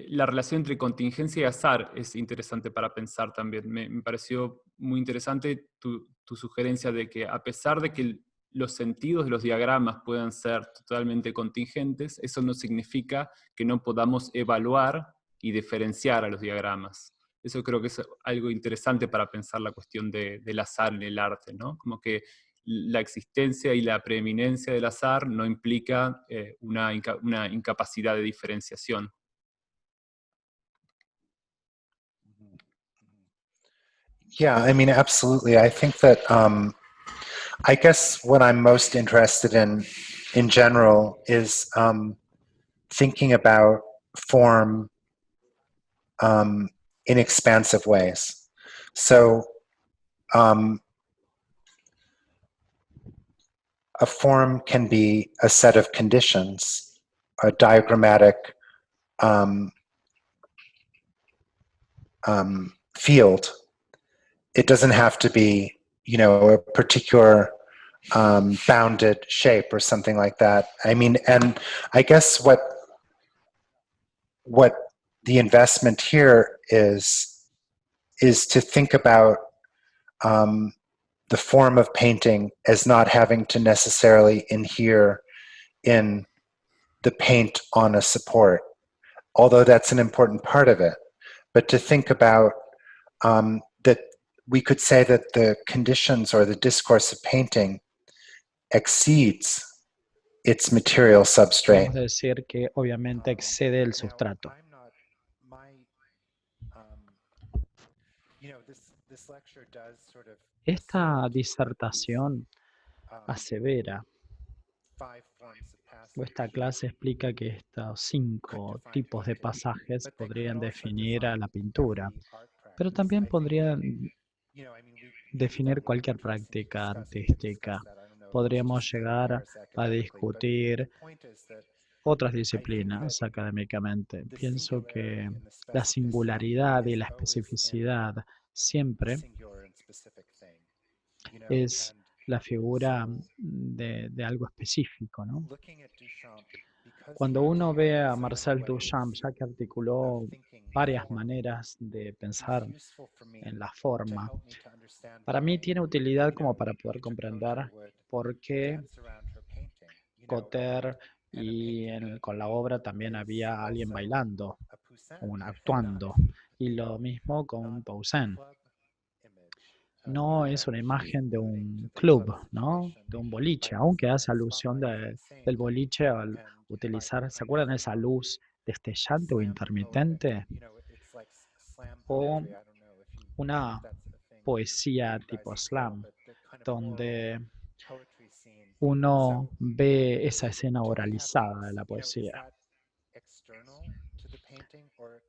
la relación entre contingencia y azar es interesante para pensar también. Me pareció muy interesante tu sugerencia de que a pesar de que los sentidos de los diagramas puedan ser totalmente contingentes, eso no significa que no podamos evaluar y diferenciar a los diagramas. Eso creo que es algo interesante para pensar la cuestión del azar en el arte, ¿no? Como que la existencia y la preeminencia del azar no implica una incapacidad de diferenciación. Yeah, I mean, absolutely. I think that, I guess what I'm most interested in general is thinking about form in expansive ways. So a form can be a set of conditions, a diagrammatic field. It doesn't have to be, a particular bounded shape or something like that. I mean, and I guess what the investment here is to think about the form of painting as not having to necessarily inhere in the paint on a support, although that's an important part of it. But to think about that we could say that the conditions or the discourse of painting exceeds its material substrate. Podemos decir que obviamente excede el sustrato. Esta disertación asevera, o esta clase explica que estos 5 tipos de pasajes podrían definir a la pintura, pero también podrían definir cualquier práctica artística. Podríamos llegar a discutir otras disciplinas académicamente. Pienso que la singularidad y la especificidad siempre es la figura de algo específico, ¿no? Cuando uno ve a Marcel Duchamp, ya que articuló varias maneras de pensar en la forma, para mí tiene utilidad como para poder comprender por qué Cotter y con la obra también había alguien bailando, actuando, y lo mismo con Poussin. No es una imagen de un club, ¿no? De un boliche, aunque hace alusión del boliche al utilizar, ¿se acuerdan de esa luz destellante o intermitente? O una poesía tipo slam, donde uno ve esa escena oralizada de la poesía.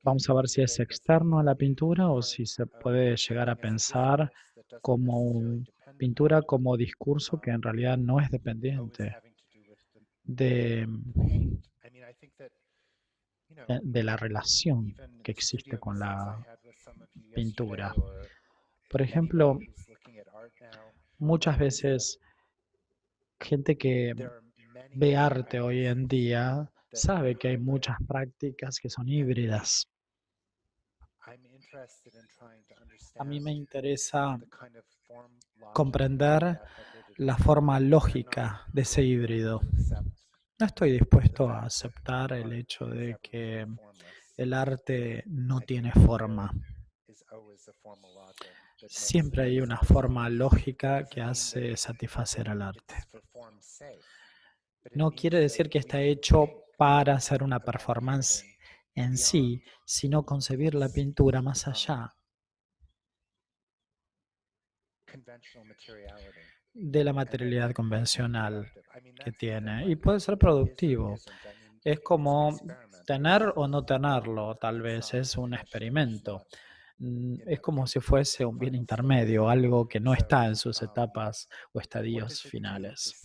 Vamos a ver si es externo a la pintura o si se puede llegar a pensar como pintura como discurso que en realidad no es dependiente de la relación que existe con la pintura. Por ejemplo, muchas veces gente que ve arte hoy en día sabe que hay muchas prácticas que son híbridas. A mí me interesa comprender la forma lógica de ese híbrido. No estoy dispuesto a aceptar el hecho de que el arte no tiene forma. Siempre hay una forma lógica que hace satisfacer al arte. No quiere decir que está hecho para hacer una performance en sí, sino concebir la pintura más allá de la materialidad convencional que tiene, y puede ser productivo. Es como tener o no tenerlo, tal vez es un experimento. Es como si fuese un bien intermedio, algo que no está en sus etapas o estadios finales.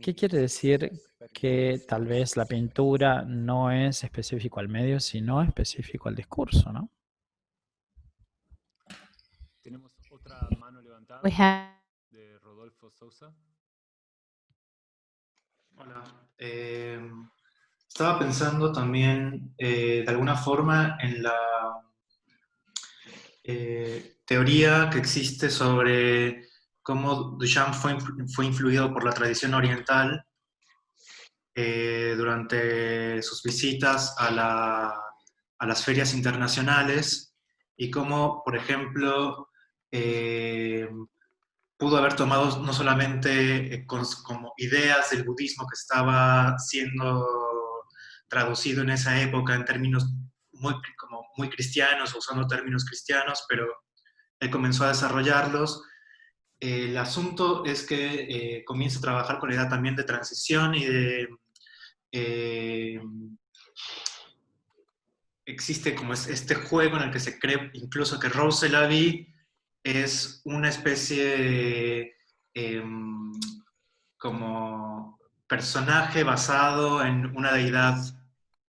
¿Qué quiere decir que tal vez la pintura no es específico al medio, sino específico al discurso, ¿no? Tenemos otra mano levantada de Rodolfo Sousa. Hola. Estaba pensando también de alguna forma en la teoría que existe sobre cómo Duchamp fue influido por la tradición oriental durante sus visitas a las ferias internacionales y cómo, por ejemplo, pudo haber tomado no solamente como ideas del budismo que estaba siendo traducido en esa época en términos muy cristianos, usando términos cristianos, pero él comenzó a desarrollarlos. El asunto es que comienza a trabajar con la idea también de transición y de... existe como este juego en el que se cree incluso que Rose Lavie es una especie de como personaje basado en una deidad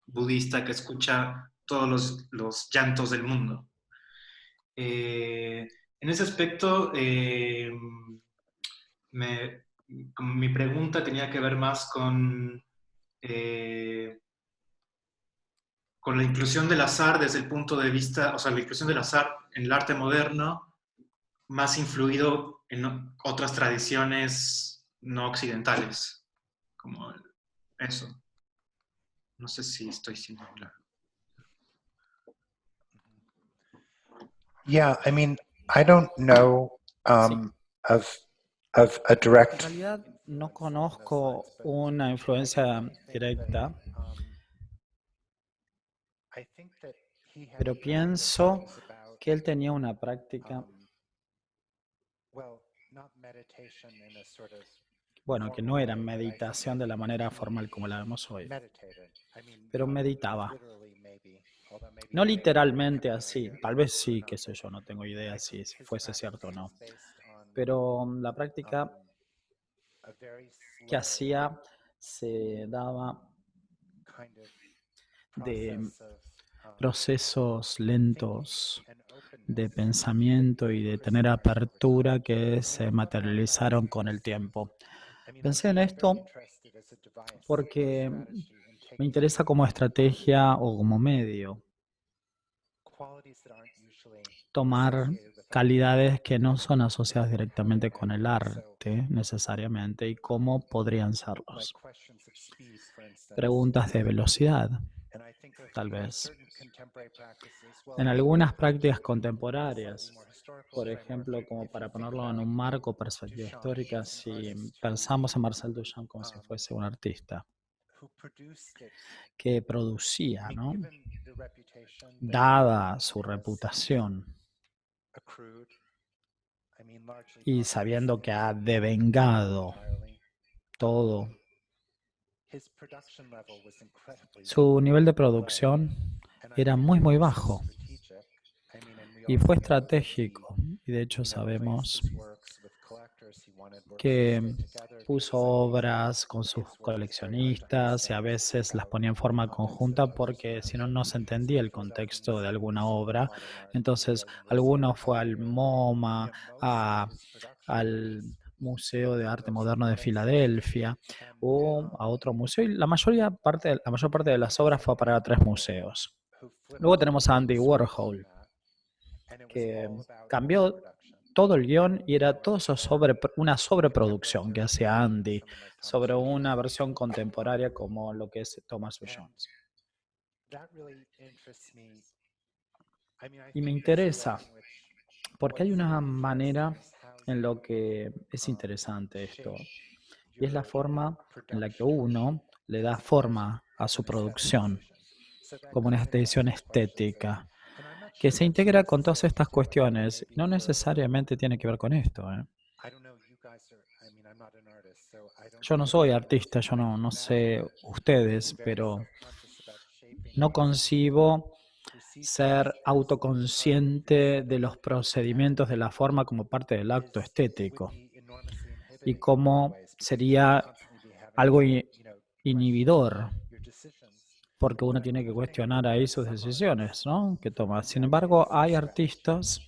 budista que escucha todos los llantos del mundo. En ese aspecto, mi pregunta tenía que ver más con la inclusión del azar desde el punto de vista, o sea, la inclusión del azar en el arte moderno, más influido en otras tradiciones no occidentales, como eso. No sé si estoy siendo claro. Yeah, I mean, I don't know of a En direct. realidad no conozco una influencia directa, pero pienso que él tenía una práctica, bueno, que no era meditación de la manera formal como la vemos hoy, pero meditaba. No literalmente así, tal vez sí, qué sé yo, no tengo idea si fuese cierto o no, pero la práctica que hacía se daba de procesos lentos de pensamiento y de tener apertura que se materializaron con el tiempo. Pensé en esto porque me interesa como estrategia o como medio tomar calidades que no son asociadas directamente con el arte necesariamente y cómo podrían serlos. Preguntas de velocidad, tal vez. En algunas prácticas contemporáneas, por ejemplo, como para ponerlo en un marco, perspectiva histórica, si pensamos en Marcel Duchamp como si fuese un artista que producía, ¿no? Dada su reputación y sabiendo que ha devengado todo, su nivel de producción era muy bajo y fue estratégico. Y de hecho sabemos que puso obras con sus coleccionistas y a veces las ponía en forma conjunta porque si no, no se entendía el contexto de alguna obra. Entonces, alguno fue al MoMA, al Museo de Arte Moderno de Filadelfia o a otro museo. Y la mayor parte de las obras fue para 3 museos. Luego tenemos a Andy Warhol, que cambió todo el guión y era todo eso una sobreproducción que hacía Andy sobre una versión contemporánea como lo que es Thomas Jones. Y me interesa porque hay una manera en lo que es interesante esto, y es la forma en la que uno le da forma a su producción, como una extensión estética, que se integra con todas estas cuestiones. No necesariamente tiene que ver con esto. Yo no soy artista, yo no sé ustedes, pero no concibo ser autoconsciente de los procedimientos de la forma como parte del acto estético y cómo sería algo inhibidor, porque uno tiene que cuestionar ahí sus decisiones, ¿no?, que toma. Sin embargo, hay artistas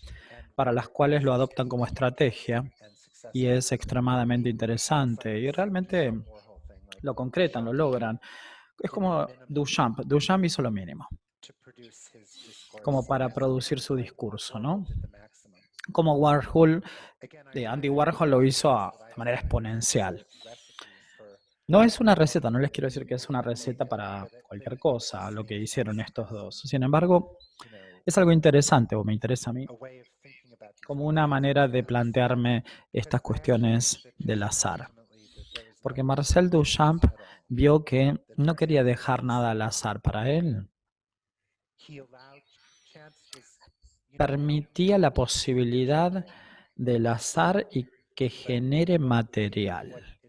para las cuales lo adoptan como estrategia y es extremadamente interesante y realmente lo concretan, lo logran. Es como Duchamp. Duchamp hizo lo mínimo como para producir su discurso, ¿no? Como Warhol, Andy Warhol lo hizo de manera exponencial. No es una receta, no les quiero decir que es una receta para cualquier cosa lo que hicieron estos dos. Sin embargo, es algo interesante, o me interesa a mí, como una manera de plantearme estas cuestiones del azar. Porque Marcel Duchamp vio que no quería dejar nada al azar para él. Permitía la posibilidad del azar y que genere material.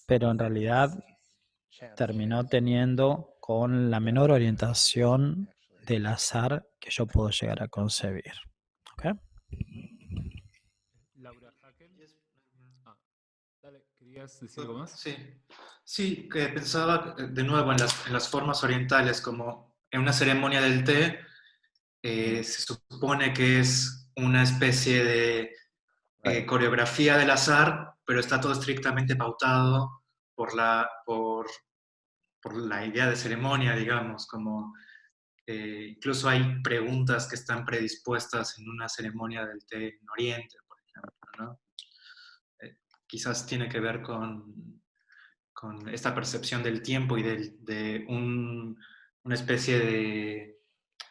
Pero en realidad terminó teniendo con la menor orientación del azar que yo puedo llegar a concebir. ¿Okay? Laura Hackel. Dale, ¿querías decir algo más? Sí, que pensaba de nuevo en las formas orientales, como en una ceremonia del té, se supone que es una especie de coreografía del azar, pero está todo estrictamente pautado por la idea de ceremonia, digamos, como incluso hay preguntas que están predispuestas en una ceremonia del té en Oriente, por ejemplo, ¿no? Quizás tiene que ver con esta percepción del tiempo y de una especie de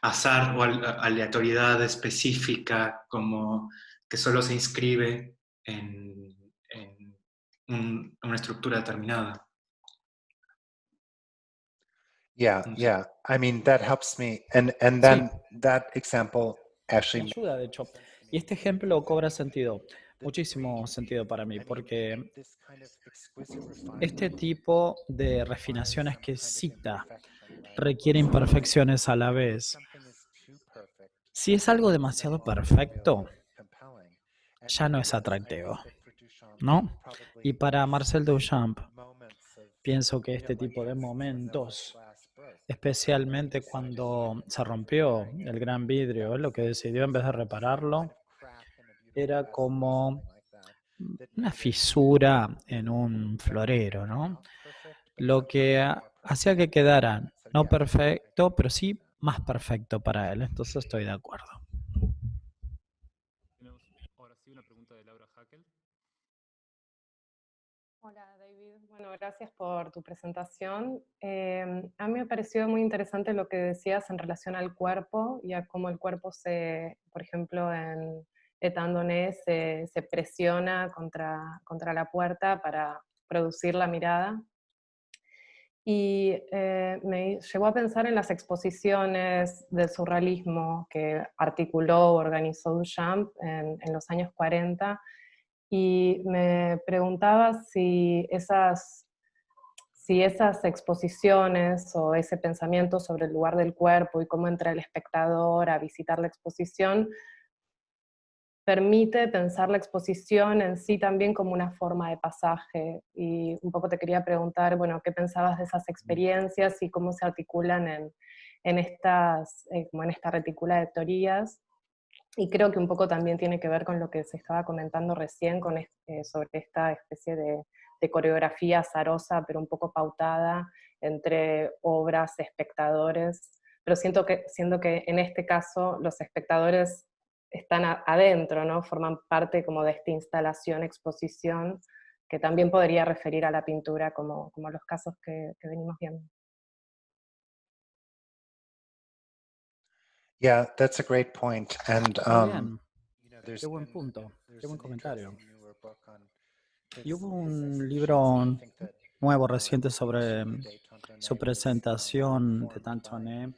azar o aleatoriedad específica, como que solo se inscribe en una estructura determinada. Yeah, yeah. I mean, that helps me. And then that example Me actually. ayuda, de hecho. Y este ejemplo cobra sentido, muchísimo sentido para mí, porque este tipo de refinaciones que cita requiere imperfecciones a la vez. Si es algo demasiado perfecto, ya no es atractivo, ¿no? Y para Marcel Duchamp, pienso que este tipo de momentos, especialmente cuando se rompió el gran vidrio, lo que decidió en vez de repararlo, era como una fisura en un florero, ¿no? Lo que hacía que quedara no perfecto, pero sí más perfecto para él. Entonces estoy de acuerdo. Tenemos ahora sí una pregunta de Laura Hackel. Hola David, bueno, gracias por tu presentación. A mí me pareció muy interesante lo que decías en relación al cuerpo y a cómo el cuerpo por ejemplo, en Etandoné se presiona contra la puerta para producir la mirada. Y me llevó a pensar en las exposiciones del surrealismo que articuló o organizó Duchamp en los años 40, y me preguntaba si esas exposiciones o ese pensamiento sobre el lugar del cuerpo y cómo entra el espectador a visitar la exposición permite pensar la exposición en sí también como una forma de pasaje. Y un poco te quería preguntar, bueno, ¿qué pensabas de esas experiencias y cómo se articulan en esta retícula de teorías? Y creo que un poco también tiene que ver con lo que se estaba comentando recién sobre esta especie de coreografía azarosa, pero un poco pautada entre obras, espectadores. Pero siento que en este caso los espectadores están adentro, ¿no? Forman parte como de esta instalación, exposición, que también podría referir a la pintura como los casos que venimos viendo. Yeah, that's a great point. And Muy bien. Qué buen punto, qué buen comentario. Y hubo un libro nuevo reciente sobre su presentación de Tantonet.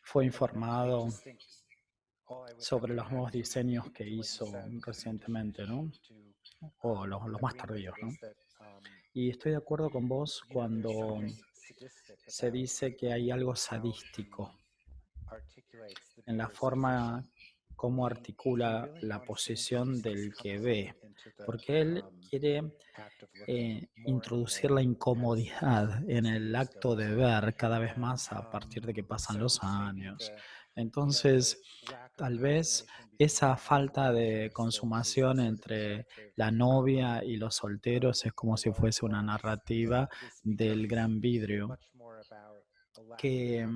Fue informado sobre los nuevos diseños que hizo recientemente, ¿no? O los más tardíos, ¿no? Y estoy de acuerdo con vos cuando se dice que hay algo sadístico en la forma como articula la posición del que ve, porque él quiere introducir la incomodidad en el acto de ver cada vez más a partir de que pasan los años. Entonces, tal vez esa falta de consumación entre la novia y los solteros es como si fuese una narrativa del gran vidrio que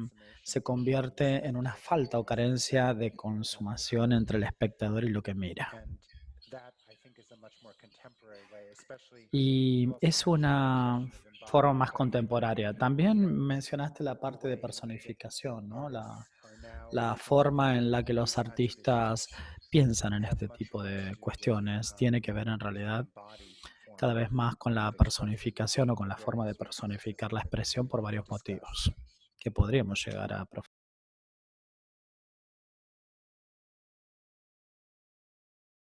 se convierte en una falta o carencia de consumación entre el espectador y lo que mira. Y es una forma más contemporánea. También mencionaste la parte de personificación, ¿no? La forma en la que los artistas piensan en este tipo de cuestiones tiene que ver en realidad cada vez más con la personificación o con la forma de personificar la expresión por varios motivos que podríamos llegar a